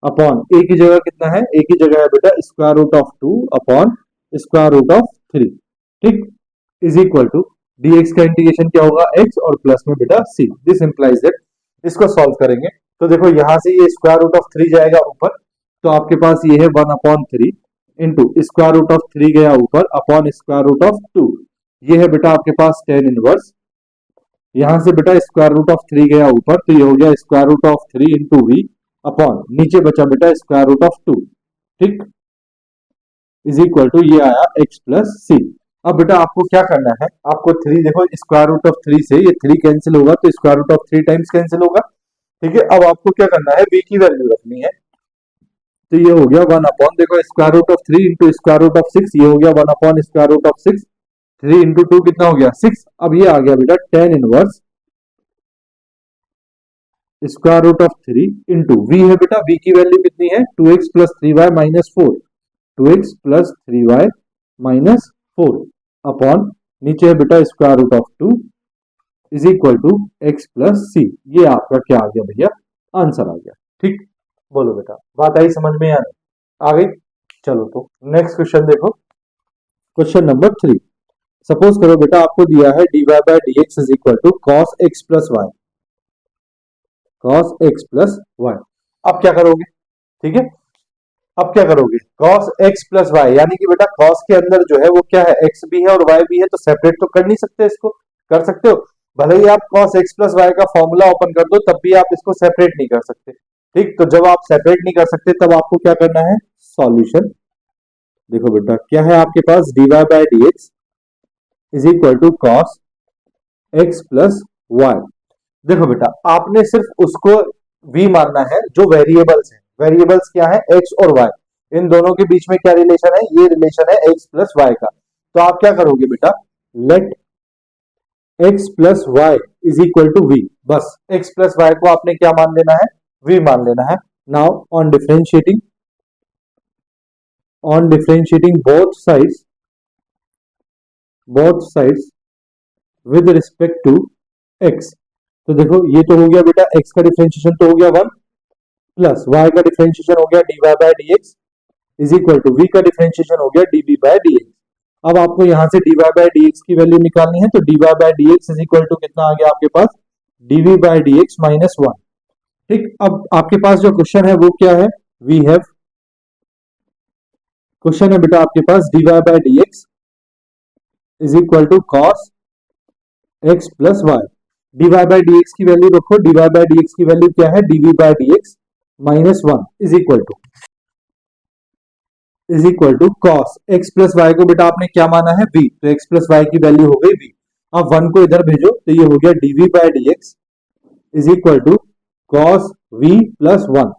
[SPEAKER 1] अपॉन a की जगह कितना है, a की जगह है बेटा square root of 2 upon square root of 3, ठीक, इज इक्वल टू dx का इंटीग्रेशन क्या होगा, x और प्लस में बेटा c। दिस इंप्लाइज दैट, इसको सॉल्व करेंगे तो देखो यहां से ये स्क्वायर रूट ऑफ 3 जाएगा ऊपर, तो आपके पास ये है 1/3 इंटू स्क्वायर रूट ऑफ 3 गया ऊपर अपॉन स्क्वायर रूट ऑफ 2। ये है बेटा आपके पास tan इनवर्स, यहां से बेटा स्क्वायर रूट ऑफ 3 गया ऊपर, तो ये हो गया square root of 3 into v upon नीचे बचा बेटा स्क्वायर रूट ऑफ 2, ठीक, इज इक्वल टू ये आया x प्लस सी। अब बेटा आपको क्या करना है, आपको 3 देखो स्क्वायर रूट ऑफ 3 से ये 3 कैंसिल होगा तो square root of 3 times cancel होगा, ठीक है। अब आपको क्या करना है, v की वैल्यू रखनी है, तो ये हो गया 1 अपॉन, देखो square root of 3 into square root of 6, ये हो गया 1 upon square root of 6, 3 into 2 कितना हो गया 6। अब ये आ गया बेटा tan inverse square root of 3 into v है बेटा, v की वैल्यू कितनी है 2x plus 3y minus 4, 2x plus 3y minus 4 upon नीचे है बेटा square root of 2 is equal to x plus c. ये आपका क्या आ गया भैया, आंसर आ गया, ठीक। बोलो बेटा, बात आई समझ में, यार आ गई। चलो तो नेक्स्ट क्वेश्चन देखो, क्वेश्चन नंबर 3। सपोज करो बेटा आपको दिया है dy bye dx is equal to cos x plus y, cos x plus y. अब क्या करोगे, ठीक है, अब क्या करोगे, cos x प्लस वाई, यानी कि बेटा cos के अंदर जो है वो क्या है, x भी है और y भी है, तो सेपरेट तो कर नहीं सकते, इसको कर सकते हो, भले ही आप cos x प्लस वाई का फॉर्मूला ओपन कर दो तब भी आप इसको सेपरेट नहीं कर सकते, ठीक। तो जब आप सेपरेट नहीं कर सकते तब आपको क्या करना है, सॉल्यूशन। देखो बेटा क्या है आपके पास, dy bye dx is equal to cos x plus y. देखो बेटा आपने सिर्फ उसको v मानना है जो वेरिएबल्स है, वेरिएबल्स क्या है x और y, इन दोनों के बीच में क्या रिलेशन है, ये रिलेशन है x प्लस y का। तो आप क्या करोगे बेटा, let x plus y is equal to v, बस x प्लस वाई को आपने क्या मान लेना है, v मान लेना है। Now on differentiating both sides with respect to x, तो देखो ये तो हो गया बेटा x का डिफरेंशिएशन तो हो गया 1 प्लस y का डिफरेंशिएशन हो गया dy bye dx is equal to v का डिफरेंशिएशन हो गया dv बाय dx। अब आपको यहां से dy बाय dx की वैल्यू निकालनी है, तो dy bye dx is equal to कितना आ गया आपके पास, dv बाय dx माइनस 1, ठीक। अब आपके पास जो क्वेश्चन है वो क्या है, वी हैव, क्वेश्चन है बेटा आपके पास dy bye dx is equal to cos x plus y, dy bye dx की वैल्यू रखो, dy बाय dx की वैल्यू क्या है, dv by dx minus 1 is equal to cos x plus y को बेटा आपने क्या माना है v, तो x प्लस वाई की वैल्यू हो गई v। अब 1 को इधर भेजो तो ये हो गया dv by dx is equal to cos v plus 1,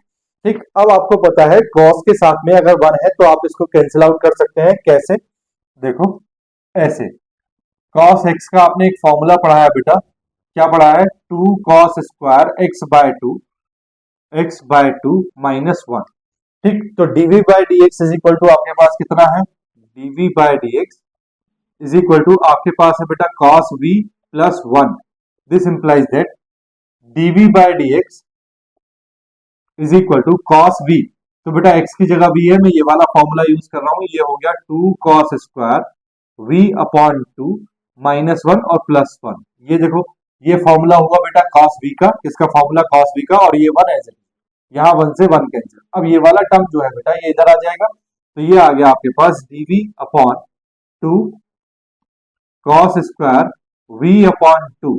[SPEAKER 1] ठीक। अब आपको पता है cos के साथ में अगर 1 है तो आप इसको कैंसिल आउट कर सकते हैं, कैसे, देखो ऐसे, cos x का आपने एक फॉर्मूला पढ़ा है बेटा, क्या पढ़ा है, 2 cos square x by 2 minus 1, ठीक। तो dv by dx is equal to आपके पास कितना है, dv by dx is equal to आपके पास है बेटा cos v plus 1। This implies that dv by dx is equal to cos v, तो बेटा x की जगह v है, मैं ये वाला फॉर्मूला यूज कर रहा हूं, ये हो गया 2 cos square v upon 2 minus 1 और प्लस 1। ये देखो ये फॉर्मूला हुआ बेटा cos v का, किसका फॉर्मूला, cos v का, और ये 1 एज इट, यहाँ 1 से 1 कैंसिल। अब ये वाला टर्म जो है बेटा ये इधर आ जाएगा, तो ये आ गया आपके पास dv upon 2 cos square v upon 2,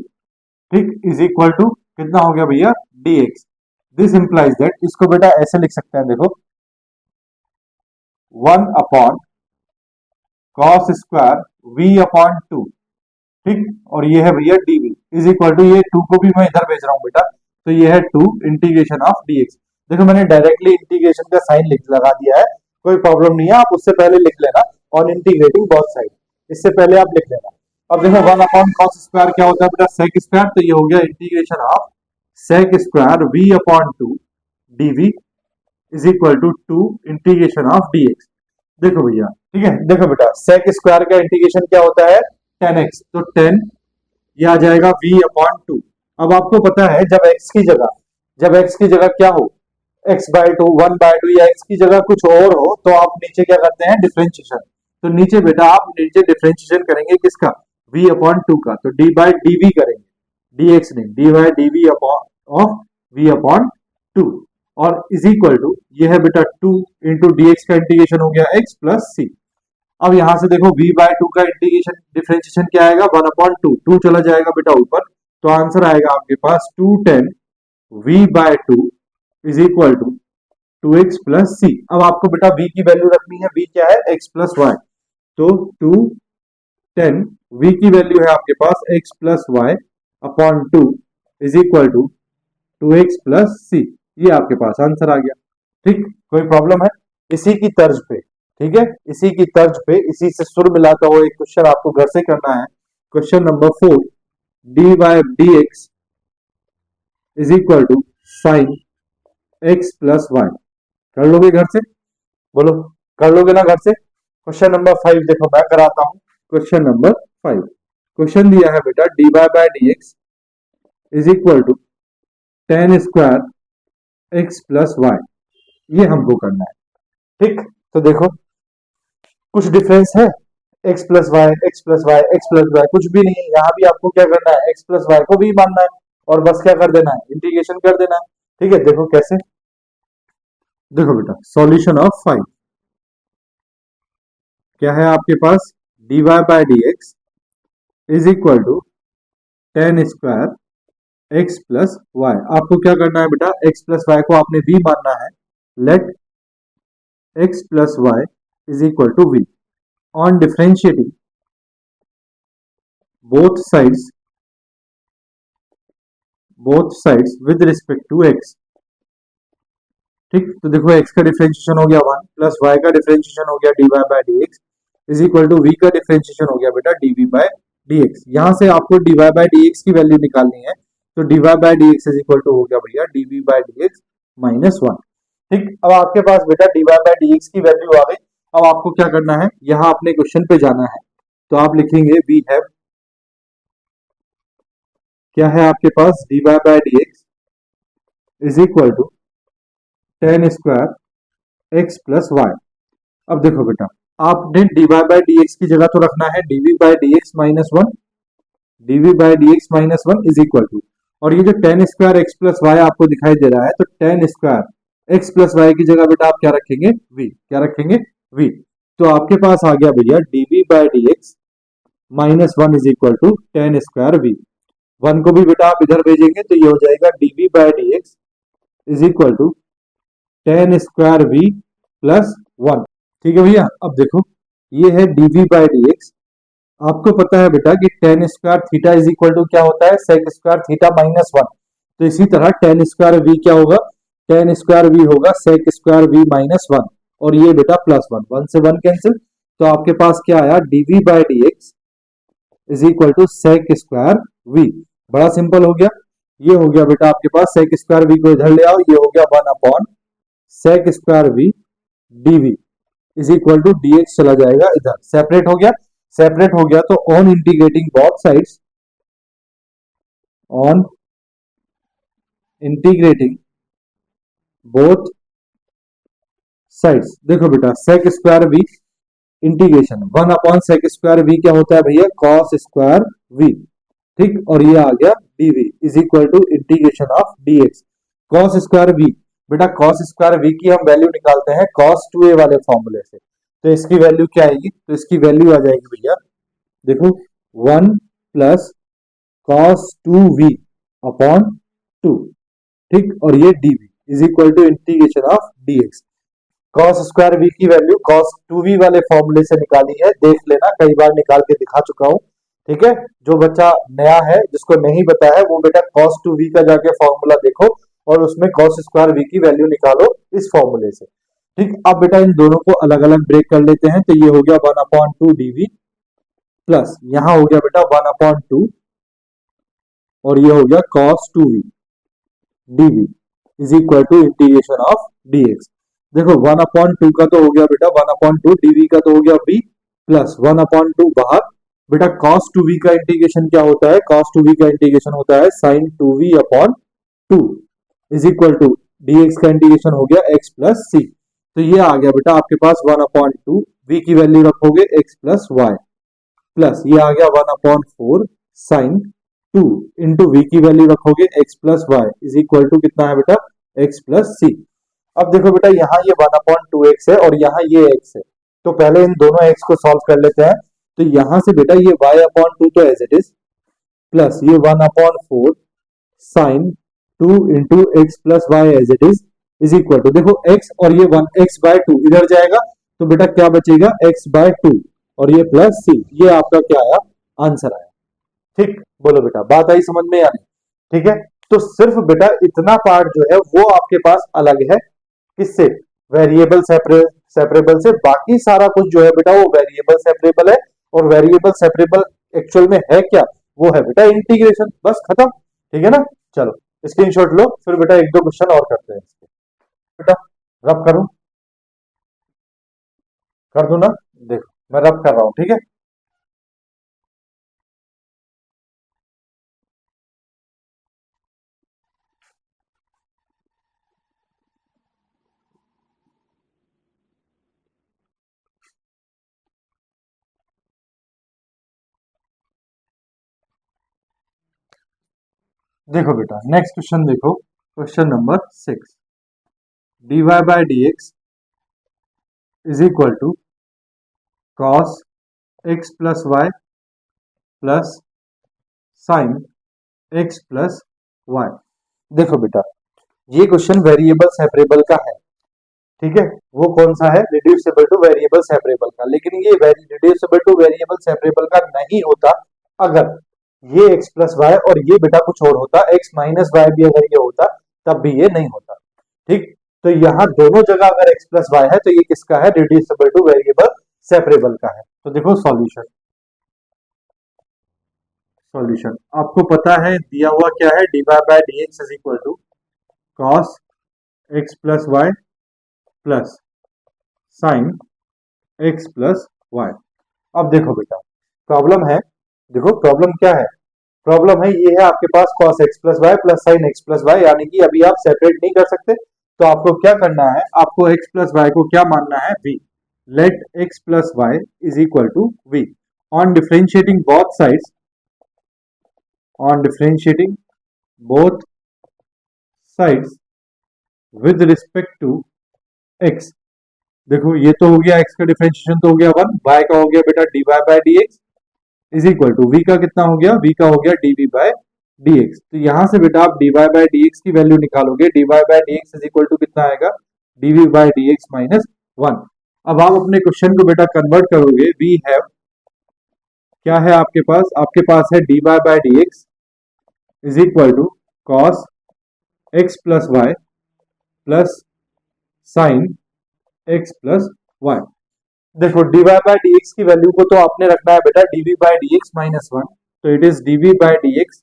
[SPEAKER 1] ठीक, इज इक्वल टू कितना हो गया भैया, dx। दिस इंप्लाइज दैट, इसको बेटा ऐसे लिख सकते हैं, देखो 1 upon cos square v upon 2, ठीक, और ये है भैया dv इज इक्वल टू, ये 2 को भी मैं इधर भेज रहा हूं बेटा, तो ये है 2 इंटीग्रेशन ऑफ dx। देखो मैंने डायरेक्टली इंटीग्रेशन का साइन लगा दिया है, कोई प्रॉब्लम नहीं है, आप उससे पहले लिख लेना ऑन इंटीग्रेटिंग बोथ साइड, इससे पहले आप लिख लेना। अब देखो 1/cos स्क्वायर क्या होता है बेटा, सेक स्क्वायर, तो ये हो गया integration of sec square v/2 dv is equal to 2 integration of dx। देखो भैया, ठीक है, देखो बेटा सेक स्क्वायर का इंटीग्रेशन क्या होता है 10x, तो 10 ये आ जाएगा v/2। अब आपको पता है जब x की जगह क्या हो, x/2 1/2 या x की जगह कुछ और हो, तो आप नीचे क्या करते हैं डिफरेंशिएशन। तो नीचे बेटा आप नीचे डिफरेंशिएशन करेंगे किसका, v/2 का, तो d बाय dv करेंगे, dx नहीं, d by dv of v/2 और इज इक्वल टू ये है बेटा 2 इंटू dx का इंटीग्रेशन हो गया x प्लस c। अब यहां से देखो v/2 का इंटीग्रेशन डिफरेंशिएशन क्या आएगा 1/2, 2 चला जाएगा बेटा ऊपर, तो आंसर आएगा आपके पास 210 v/2 is equal to 2x plus c. अब आपको बेटा v की वैल्यू रखनी है, v क्या है x प्लस वाई, तो 210 v की वैल्यू है आपके पास x plus y upon 2 is equal to 2x plus c. ये आपके पास आंसर आ गया। ठीक, कोई प्रॉब्लम है? इसी की तर्ज पे, ठीक है, इसी की तर्ज पे इसी से सुर मिलाता हुआ एक क्वेश्चन आपको घर से करना है। Question number 4, dy dx is equal to sine x plus y. कर लोगे घर से? बोलो, कर लोगे ना घर से? क्वेश्चन नंबर 5 देखो मैं कराता हूं। क्वेश्चन नंबर 5, क्वेश्चन दिया है बेटा dy bye dx is equal to tan square x plus y, ये हमको करना है। ठीक, तो देखो कुछ डिफरेंस है, x plus y x plus y x plus y, कुछ भी नहीं है। यहाँ भी आपको क्या करना है, x प्लस वाई को भी मानना है और बस क्या कर देना है, इंटीग्रेशन कर देना है। ठीक है, देखो कैसे, देखो बेटा सॉल्यूशन ऑफ 5 क्या है आपके पास, dy bye dx is equal to tan square x plus y. आपको क्या करना है बेटा, x प्लस वाई को आपने v मानना है, let x plus y is equal to v on differentiating both sides with respect to x। ठीक, तो देखो x का डिफरेंशिएशन हो गया 1 प्लस y का डिफरेंशिएशन हो गया dy bye dx is equal to v का डिफरेंशिएशन हो गया बेटा dv बाय dx। यहां से आपको dy बाय dx की वैल्यू निकालनी है, तो dy bye dx is equal to हो गया भैया dv बाय dx माइनस 1। ठीक, अब आपके पास बेटा dy बाय dx की वैल्यू आ गई। अब आपको क्या करना है, यहां अपने क्वेश्चन पे जाना है, तो आप लिखेंगे वी हैव, क्या है आपके पास, dy bye dx is equal to tan square x plus y. अब देखो बेटा आपने dy बाय dx की जगह तो रखना है dv by dx minus 1, dv by dx minus 1 is equal to, और ये जो tan square x plus y आपको दिखाई दे रहा है, तो tan square x plus y की जगह बेटा आप क्या रखेंगे, v, क्या रखेंगे, v। तो आपके पास आ गया भैया dv by dx minus 1 is equal to tan square v। 1 को भी बेटा आप इधर भेजेंगे तो ये हो जाएगा dv by dx is equal to tan square v plus 1। ठीक है भैया, अब देखो ये है dv बाय dx, आपको पता है बेटा कि tan square theta is equal to क्या होता है, sec स्क्वायर थीटा माइनस 1। तो इसी तरह tan स्क्वायर v क्या होगा, tan स्क्वायर v होगा sec स्क्वायर v माइनस 1, और ये बेटा प्लस 1, 1 से 1 कैंसिल, तो आपके पास क्या आया dv by dx is equal to sec square v। बड़ा सिंपल हो गया, ये हो गया बेटा आपके पास sec स्क्वायर v को इधर ले आओ, ये हो गया 1 upon sec square v dv is equal to dx चला जाएगा इधर, सेपरेट हो गया, सेपरेट हो गया, तो on integrating both sides, on integrating both sides, देखो बेटा sec square v integration 1 upon sec square v क्या होता है भैया, cos स्क्वायर v। ठीक, और ये आ गया dv is equal to integration of dx cos square v। बेटा cos स्क्वायर v की हम वैल्यू निकालते हैं cos 2a वाले फॉर्मूले से, तो इसकी वैल्यू क्या आएगी, तो इसकी वैल्यू आ जाएगी भैया, देखो 1 प्लस cos 2v अपॉन 2। ठीक, और ये dv is equal to integration of dx। cos square v की वैल्यू cos 2v वाले फॉर्मूले से निकाली है, देख लेना, कई बार निकाल के दिखा चुका हूं। ठीक है, जो बच्चा नया है जिसको नहीं पता है वो बेटा cos 2v का जाके फॉर्मूला देखो, और उसमें कॉस स्क्वायर वी की वैल्यू निकालो इस फॉर्मूले से। ठीक, अब बेटा इन दोनों को अलग अलग ब्रेक कर लेते हैं, तो ये हो गया 1/2 dv प्लस यहां हो गया बेटा 1/2 और ये हो गया cos 2v dv is equal to integration of dx। देखो 1/2 का तो हो गया बेटा 1/2, dv का तो हो गया v प्लस 1/2 बाहर। बेटा cos 2v का इंटीग्रेशन क्या होता है, cos 2v का इंटीग्रेशन होता है sin 2v upon 2 is equal to dx का इंटीग्रेशन हो गया x प्लस सी। तो ये आ गया बेटा आपके पास 1/2, v की वैल्यू रखोगे x प्लस वाई प्लस ये आ गया 1/4 साइन 2 इंटू वी की वैल्यू रखोगे x plus y is equal to कितना है बेटा x प्लस सी। अब देखो बेटा यहाँ ये 1/2x है और यहाँ ये x है, तो पहले इन दोनों x को सॉल्व कर लेते हैं। तो यहां से बेटा ये y/2 तो एज इट इज प्लस ये 1/4 sine 2 into x plus y as it is equal to देखो x और ये 1x/2 इधर जाएगा, तो बेटा क्या बचेगा x/2 और ये प्लस सी। ये आपका क्या आया, आंसर आया। ठीक, बोलो बेटा बात आई समझ में या नहीं? ठीक है, तो सिर्फ बेटा इतना पार्ट जो है वो आपके पास अलग है, किससे, वेरिएबल सेपरेबल से। बाकी सारा कुछ जो है बेटा वो वेरिएबल सेपरेबल है, और वेरिएबल सेपरेबल एक्चुअल में है क्या, वो है बेटा इंटीग्रेशन, बस खत्म। ठीक है ना, चलो स्क्रीनशॉट लो, फिर बेटा एक दो क्वेश्चन और करते हैं इसके। बेटा रब करूं, कर दूं ना, देखो मैं रब कर रहा हूं, ठीक है। देखो बेटा नेक्स्ट क्वेश्चन देखो, question number 6, dy bye dx is equal to cos x plus y plus sine x plus y. देखो बेटा ये क्वेश्चन वेरिएबल सेपरेबल का है, ठीक है। वो कौन सा है, रिड्यूसिबल टू वेरिएबल सेपरेबल का, लेकिन ये रिड्यूसिबल टू वेरिएबल सेपरेबल का नहीं होता अगर ये x प्लस वाई और ये बेटा कुछ और होता, x माइनस वाई भी अगर ये होता तब भी ये नहीं होता। ठीक, तो यहाँ दोनों जगह अगर x प्लस वाई है तो ये किसका है, रिड्यूसिबल टू वेरिएबल सेपरेबल का है। तो देखो सॉल्यूशन, सॉल्यूशन आपको पता है दिया हुआ क्या है, dy bye dx is equal to cos x plus y plus sine x plus y. अब देखो बेटा प्रॉब्लम है, देखो प्रॉब्लम क्या है, प्रॉब्लम है ये है आपके पास cos x plus y plus sine x plus y, यानी कि अभी आप सेपरेट नहीं कर सकते, तो आपको क्या करना है, आपको x प्लस वाई को क्या मानना है, v। Let x plus y is equal to v on differentiating both sides, on differentiating both sides with respect to x। देखो ये तो हो गया x का डिफरेंशिएशन तो हो गया 1, y का हो गया बेटा dy bye dx is equal to v का कितना हो गया, v का हो गया dv बाय dx। तो यहां से बेटा आप dy बाय dx की वैल्यू निकालोगे, dy bye dx is equal to कितना आएगा, dv बाय dx माइनस 1। अब आप अपने क्वेश्चन को बेटा कन्वर्ट करोगे, वी हैव क्या है आपके पास है dy bye dx is equal to cos x plus y plus sine x plus y. देखो dy बाय dx की वैल्यू को तो आपने रखना है बेटा dv बाय dx माइनस 1, तो it is dv by dx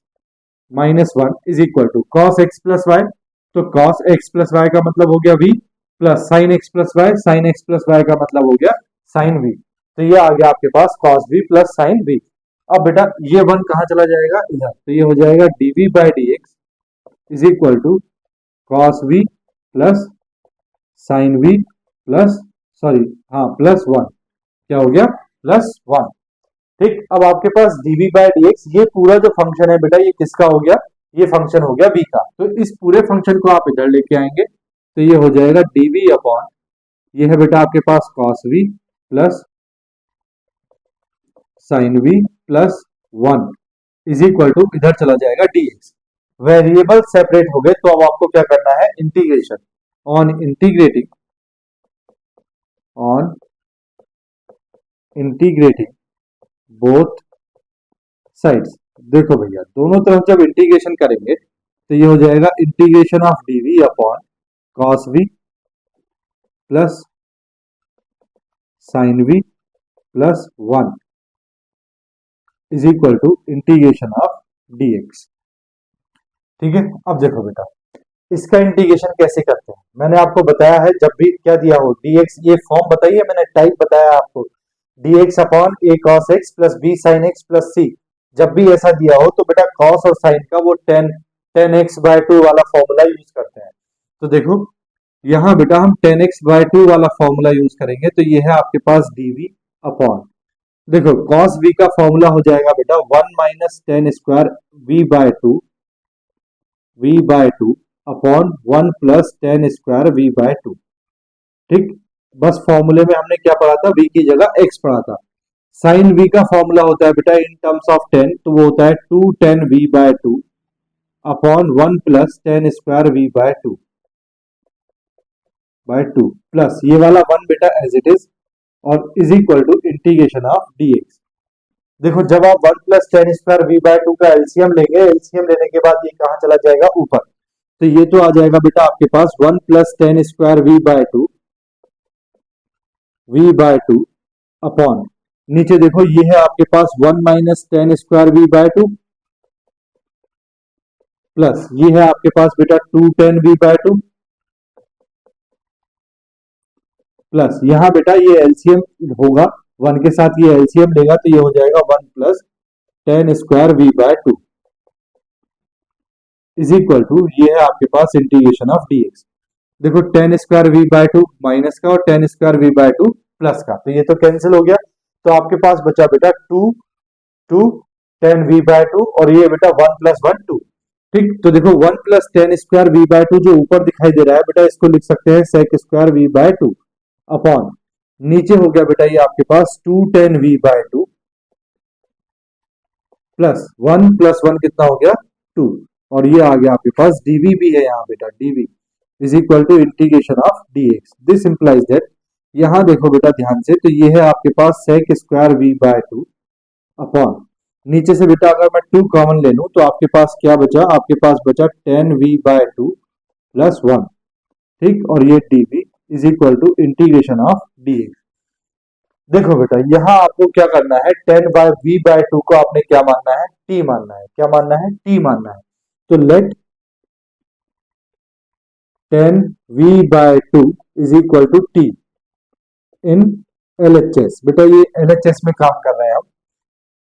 [SPEAKER 1] minus 1 is equal to cos x plus y, तो cos x प्लस वाई का मतलब हो गया v plus sine x plus y, sine x plus y का मतलब हो गया साइन v। तो ये आ गया आपके पास cos v plus sine v। अब बेटा ये 1 कहाँ चला जाएगा, इधर, तो ये हो जाएगा dv by dx is equal to cos v plus sine v plus sorry हाँ प्लस 1, क्या हो गया प्लस 1। ठीक, अब आपके पास dv बाय dx ये पूरा जो फंक्शन है बेटा ये किसका हो गया, ये फंक्शन हो गया v का। तो इस पूरे फंक्शन को आप इधर लेके आएंगे, तो ये हो जाएगा dv अपॉन, ये है बेटा आपके पास cos v plus sine v plus 1 is equal to इधर चला जाएगा dx। वेरिएबल सेपरेट हो गए, तो अब आपको क्या करना है, integration, on integrating both sides. देखो भैया दोनों तरफ जब इंटीग्रेशन करेंगे तो ये हो जाएगा integration of dv upon cos v plus sine v plus 1 is equal to integration of dx. ठीक है, अब देखो बेटा इसका इंटीग्रेशन कैसे करते हैं। मैंने आपको बताया है जब भी क्या दिया हो dx, ये फॉर्म बताइए, मैंने टाइप बताया आपको dx upon a cos x plus b sin x plus c। जब भी ऐसा दिया हो तो बेटा cos और sin का वो 10x/2 वाला फॉर्मूला यूज करते हैं। तो देखो यहाँ बेटा हम 10x/2 वाला फॉर्मूला यूज करेंगे, तो ये है आपके पास dv अपॉन, देखो cos v का फॉर्मूला हो जाएगा बेटा 1 minus 10 square v/2 upon 1 plus 10 square v/2। ठीक, बस फॉर्मूले में हमने क्या पढ़ा था, v की जगह x पढ़ा था। साइन v का फॉर्मूला होता है बेटा इन टर्म्स ऑफ 10, तो वो होता है 2 10 v/2 upon 1 plus 10 square v/2 plus ये वाला 1 बेटा एज इट इज और is equal to integration of dx। देखो जब आप 1 प्लस 10 स्क्वायर v/2 का एलसीएम लेंगे, एलसीएम लेने के बाद ये कहां चला जाएगा, ऊपर, तो ये तो आ जाएगा बेटा आपके पास 1 प्लस 10 स्क्वायर v/2 अपॉन, नीचे देखो ये है आपके पास 1 माइनस 10 स्क्वायर v/2 प्लस ये है आपके पास बेटा 2 10 v/2 प्लस यहां बेटा ये एलसीएम होगा 1 के साथ, ये एलसीएम लेगा तो ये हो जाएगा 1 plus 10 square v/2 is equal to, ये है आपके पास इंटीग्रेशन ऑफ dx। देखो 10 स्क्वायर v/2 माइनस का और 10 स्क्वायर v/2 प्लस का, तो ये तो कैंसिल हो गया, तो आपके पास बचा बेटा 2 10 v/2 और ये बेटा 1 प्लस 1 2। ठीक, तो देखो 1 प्लस 10 स्क्वायर v/2 जो ऊपर दिखाई दे रहा है बेटा, इसको लिख सकते हैं sec स्क्वायर v/2 अपॉन, नीचे हो गया बेटा ये आपके पास 2 10 v/2 प्लस 1 कितना हो गया 2, और ये आ गया आपके पास dv भी है यहाँ बेटा, dv is equal to integration of dx। This implies that, यहां देखो बेटा ध्यान से, तो ये है आपके पास sec स्क्वायर v/2 अपॉन, नीचे से बेटा अगर मैं 2 कॉमन ले लूं तो आपके पास क्या बचा, आपके पास बचा 10 v/2 प्लस 1। ठीक, और ये dv is equal to integration of dx। देखो बेटा यहाँ आपको क्या करना है, 10 बाय v/2 को आपने क्या मानना है, t मानना है। क्या मानना है, t मानना है। तो let 10 v/2 is equal to t in LHS। बेटा ये LHS में काम कर रहे हैं हम।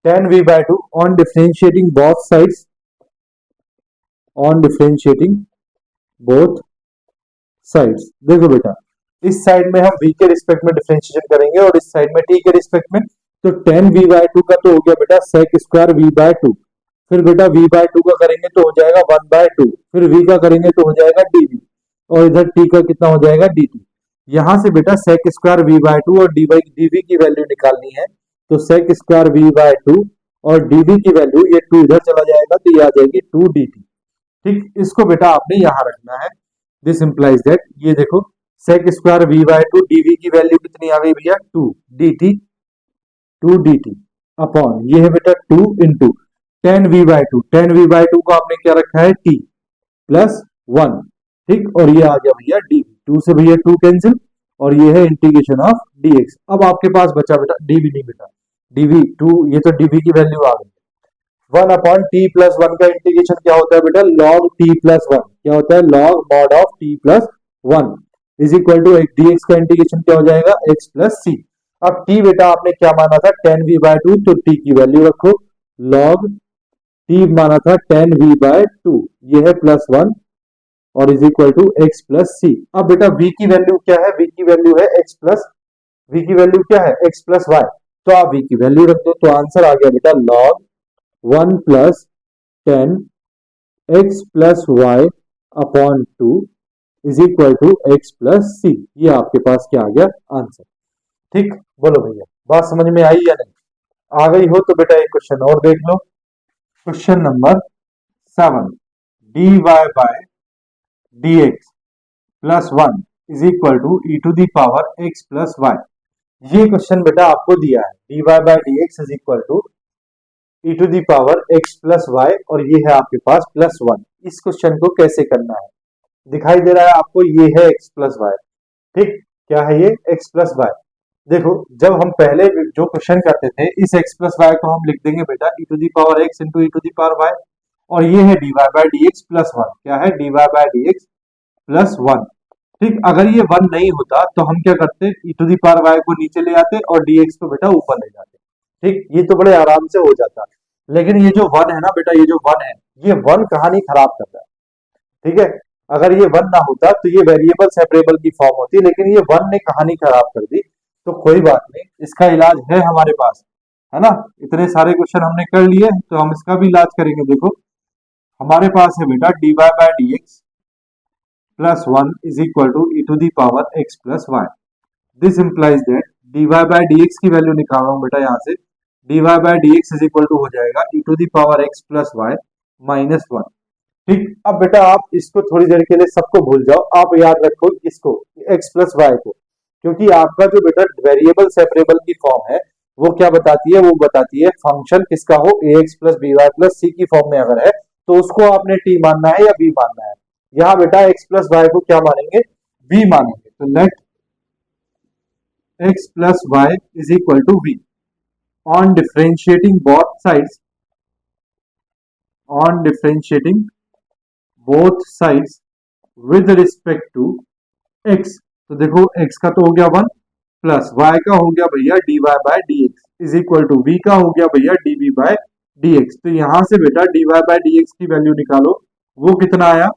[SPEAKER 1] 10 v/2 on differentiating both sides, on differentiating both sides. देखो बेटा इस साइड में हम v के रिस्पेक्ट में डिफरेंशिएशन करेंगे और इस साइड में t के रिस्पेक्ट में, तो 10 v/2 का तो हो गया बेटा sec स्क्वायर v/2, फिर बेटा v/2 का करेंगे तो हो जाएगा 1/2, फिर v का करेंगे तो हो जाएगा dv, और इधर t का कितना हो जाएगा dt। यहां से बेटा sec स्क्वायर v/2 और dv की वैल्यू निकालनी है, तो sec स्क्वायर v/2 और dv की वैल्यू, ये 2 इधर चला जाएगा तो ये आ जाएगी 2 dt। ठीक, इसको बेटा आपने यहां रखना है। दिस इंप्लाइज दैट, ये देखो sec स्क्वायर v/2 dv की वैल्यू कितनी आ गई भैया 2 dt अपॉन, ये है बेटा 2 इंटू 10 v/2 को आपने क्या रखा है t प्लस 1। ठीक, और ये आ गया भैया dv, 2 से भैया 2 कैंसिल, और ये है इंटीग्रेशन ऑफ dx। अब आपके पास बचा बेटा dv, नहीं बेटा dv 2, ये तो dv की वैल्यू आ गई 1 अपॉन t प्लस 1 का इंटीग्रेशन क्या होता है बेटा, log t प्लस 1। क्या होता है, log mod of t plus 1 is equal to dx का इंटीग्रेशन क्या हो जाएगा, x प्लस c। अब t बेटा आपने क्या माना था 10 v/2, तो t की वैल्यू रखो, log t माना था 10 v/2, ये है प्लस 1 और is equal to x plus c। अब बेटा v की वैल्यू क्या है, v की वैल्यू है x प्लस, v की वैल्यू क्या है x प्लस y, तो आप v की वैल्यू रख दो, तो आंसर आ गया बेटा log 1 plus 10 x plus y upon 2 is equal to x plus c। ये आपके पास क्या आ गया आंसर। ठीक, बोलो भैया बात समझ में आई या नहीं, आ गई हो तो बेटा एक क्वेश्चन और देख लो। Question number 7, dy bye dx plus 1 is equal to e to the power x plus y। ये क्वेश्चन बेटा आपको दिया है, dy bye dx is equal to e to the power x plus y और ये है आपके पास प्लस वन। इस क्वेश्चन को कैसे करना है, दिखाई दे रहा है आपको, ये है x प्लस वाई। ठीक, क्या है ये x प्लस वाई। देखो जब हम पहले जो क्वेश्चन करते थे, इस x प्लस वाई को हम लिख देंगे बेटा e to the power x into e to the power y, और ये है dy bye dx plus one. क्या है, dy bye dx plus one. ठीक, अगर ये वन नहीं होता तो हम क्या करते, e to the power y को नीचे ले आते और dx को बेटा ऊपर ले जाते। ठीक, ये तो बड़े आराम से हो जाता। लेकिन ये जो वन है ना बेटा, ये जो वन है, ये वन कहानी खराब कर रहा है। ठीक है, अगर ये वन ना होता तो ये वेरिएबल सेपरेबल की फॉर्म होती, लेकिन ये वन ने कहानी खराब कर दी। तो कोई बात नहीं, इसका इलाज है हमारे पास, है ना। इतने सारे क्वेश्चन हमने कर लिए तो हम इसका भी इलाज करेंगे। देखो हमारे पास है बेटा dy bye dx plus one is equal to e to the power x plus y. This implies that dy bye dx की वैल्यू निकाल रहा हूं बेटा, यहाँ से dy bye dx is equal to हो जाएगा e to the power x plus y minus one. ठीक, अब बेटा आप इसको थोड़ी देर के लिए सबको भूल जाओ, आप याद रखो इसको x प्लस वाई को, क्योंकि आपका जो बेटा वेरिएबल सेपरेबल की फॉर्म है वो क्या बताती है, वो बताती है फंक्शन किसका हो, ax plus b y plus c की फॉर्म में अगर है तो उसको आपने t मानना है या b मानना है। यहाँ बेटा x प्लस वाई को क्या मानेंगे, v मानेंगे। तो let x plus y is equal to v on differentiating both sides, on differentiating both sides with respect to x। तो देखो x का तो हो गया वन, प्लस y का हो गया भैया dy bye dx is equal to v का हो गया भैया dv बाय dx। तो यहां से बेटा dy बाय dx की वैल्यू निकालो, वो कितना आया,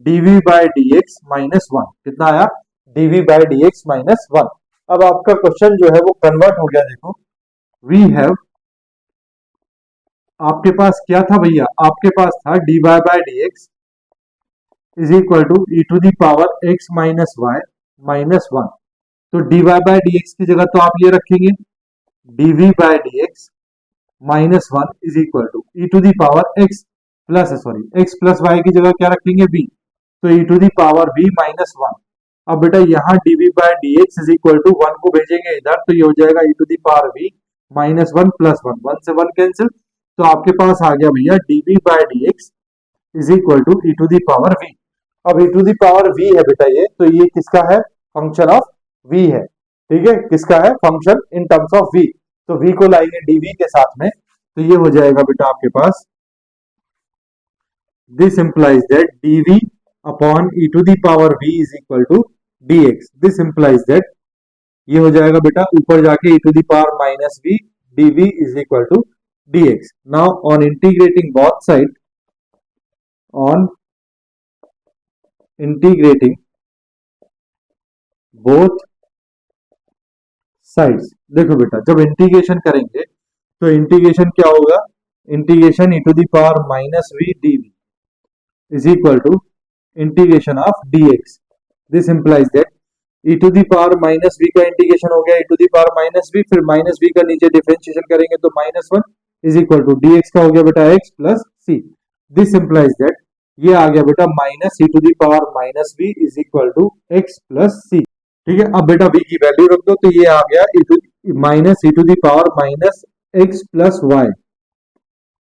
[SPEAKER 1] dv by dx minus one. कितना आया, dv by dx minus one. अब आपका क्वेश्चन जो है वो कन्वर्ट हो गया। देखो वी हैव, आपके पास क्या था भैया, आपके पास था dy bye dx is equal to e to the power x minus y minus one. तो dy बाय dx की जगह तो आप ये रखेंगे dv by dx minus one is equal to e to the power x plus x plus y की जगह क्या रखेंगे v, तो e to the power v minus one. अब बेटा यहाँ dv by dx is equal to one को भेजेंगे इधर, तो ये हो जाएगा e to the power v minus one plus one, one से वन कैंसिल, तो आपके पास आ गया भैया dv by dx is equal to e to the power v। अब e to the power v है बेटा ये, तो ये किसका है, फंक्शन ऑफ v है। ठीक है, किसका है, function in terms of v। तो v को लाएंगे dv के साथ में, तो ये हो जाएगा बेटा आपके पास, this implies that dv upon e to the power v is equal to dx। This implies that ये हो जाएगा बेटा ऊपर जाके e to the power minus v dv is equal to dx। Now on integrating both side, on integrating both sides, देखो बेटा जब integration करेंगे तो इंटीग्रेशन क्या होगा, integration e to the power minus v dv is equal to integration of dx। This implies that e to the power minus v का integration हो गया e to the power minus v, फिर minus v का नीचे differentiation करेंगे तो minus one is equal to dx का हो गया बेटा x plus c। This implies that ये आ गया बेटा minus e to the power minus v is equal to x plus c। ठीक है, अब बेटा v की वैल्यू रख दो, तो ये आ गया minus e to the power minus x plus y,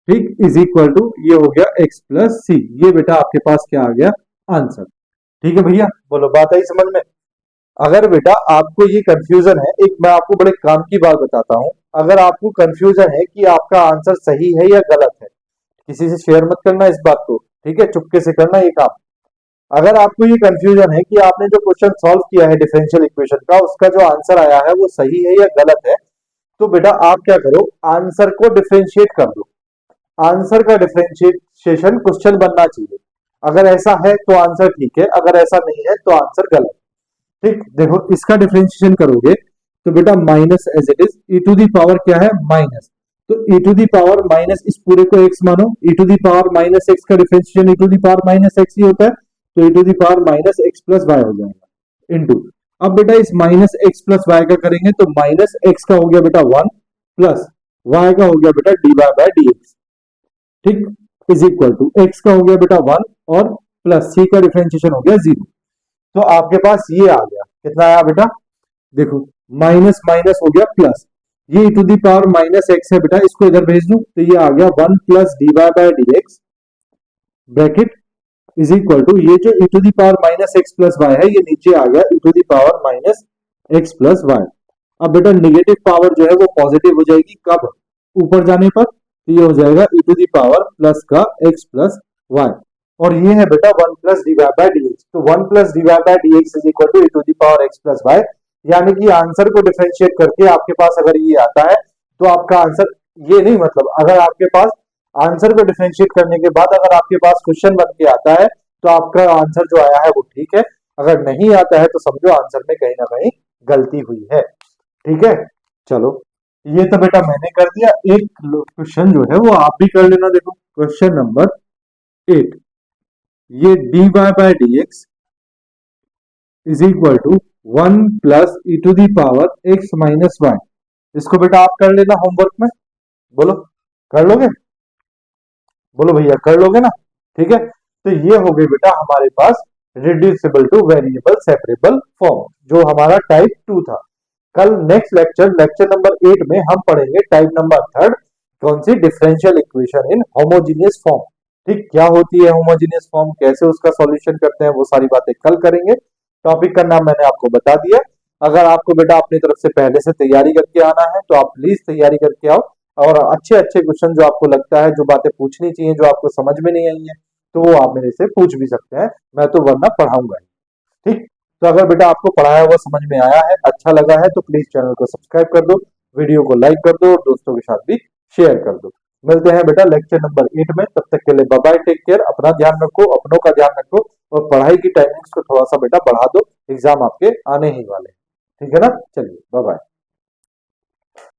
[SPEAKER 1] ठीक, इज इक्वल टू ये हो गया x प्लस c। ये बेटा आपके पास क्या आ गया, आंसर। ठीक है भैया, बोलो बात आई समझ में। अगर बेटा आपको ये कंफ्यूजन है, एक मैं आपको बड़े काम की बात बताता हूं, अगर आपको कंफ्यूजन है कि आपका आंसर सही है या गलत है, किसी से शेयर मत करना इस बात को, ठीक है, चुपके से करना ये काम। अगर आपको ये कंफ्यूजन है कि आपने जो क्वेश्चन सॉल्व किया है डिफरेंशियल इक्वेशन का, उसका जो आंसर आया है वो सही है या गलत है, तो बेटा आप क्या करो, आंसर को डिफरेंशिएट कर दो। आंसर का डिफरेंशिएशन क्वेश्चन बनना चाहिए। अगर ऐसा है तो आंसर ठीक है, अगर ऐसा नहीं है तो आंसर गलत। ठीक, देखो इसका डिफरेंशिएशन करोगे तो बेटा minus as it is e to the power क्या है, माइनस, तो e to the power minus इस पूरे को x मानो, e to the power minus x का differentiation e to the power minus x ही होता है, तो e to the power minus x plus y हो जाएगा इनटू। अब बेटा इस माइनस x प्लस वाई का करेंगे तो माइनस x का हो गया बेटा वन प्लस y का हो गया बेटा dy बाय dx, ठीक, इज इक्वल टू x का हो गया बेटा वन और प्लस c का डिफरेंशिएशन हो गया जीरो। तो आपके पास ये आ गया, कितना आया बेटा, देखो माइनस माइनस हो गया प्लस, ये e to the power minus x है बेटा, इसको इधर भेज दूं तो ये आ गया 1 plus d y by d x bracket is equal to, ये जो e to the power minus x plus y है ये नीचे आ गया e to the power minus x plus y. अब बेटा निगेटिव पावर जो है वो पॉजिटिव हो जाएगी, कब? ऊपर जाने पर, तो ये हो जाएगा e to the power plus का x प्लस वाई, और ये है बेटा 1 plus d y by d x. तो 1 plus d y by d x is equal to e to the power x plus y, यानी कि आंसर को differentiate करके आपके पास अगर ये आता है तो आपका आंसर ये नहीं, मतलब अगर आपके पास आंसर को डिफरेंशिएट करने के बाद अगर आपके पास क्वेश्चन बन के आता है तो आपका आंसर जो आया है वो ठीक है, अगर नहीं आता है तो समझो आंसर में कहीं ना कहीं गलती हुई है। ठीक है, चलो ये तो बेटा मैंने कर दिया। एक क्वेश्चन जो है वो आप भी कर लेना। देखो क्वेश्चन नंबर 8, ये dy bye dx is equal to 1 plus e to the power x minus y, इसको बेटा आप कर लेना होमवर्क में। बोलो कर लोगे? बोलो भैया कर लोगे ना? ठीक है, तो ये हो गई बेटा हमारे पास reducible to variable separable form, जो हमारा टाइप 2 था। कल नेक्स्ट लेक्चर नंबर 8 में हम पढ़ेंगे टाइप नंबर 3, कौन सी? Differential equation in homogeneous form. ठीक, क्या होती है होमोजीनियस फॉर्म, कैसे उसका सॉल्यूशन करते हैं, वो सारी बातें कल करेंगे। टॉपिक का नाम मैंने आपको बता दिया। अगर आपको बेटा अपनी तरफ से पहले से तैयारी करके आना है तो आप प्लीज तैयारी करके आओ, और अच्छे अच्छे क्वेश्चन जो आपको लगता है, जो बातें पूछनी चाहिए, जो आपको समझ में नहीं आई है, तो वो आप मेरे से पूछ भी सकते हैं, मैं तो वरना पढ़ाऊंगा ही। ठीक, तो अगर बेटा आपको पढ़ाया हुआ समझ में आया है, अच्छा लगा है, तो प्लीज चैनल को सब्सक्राइब कर दो, वीडियो को लाइक कर दो और दोस्तों के साथ भी शेयर कर दो। मिलते हैं बेटा लेक्चर नंबर 8 में, तब तक के लिए बाय बाय, टेक केयर, अपना ध्यान रखो, अपनों का ध्यान रखो, और पढ़ाई की टाइमिंग्स को थोड़ा सा बेटा बढ़ा दो, एग्जाम आपके आने ही वाले हैं। ठीक है ना, चलिए बाय बाय।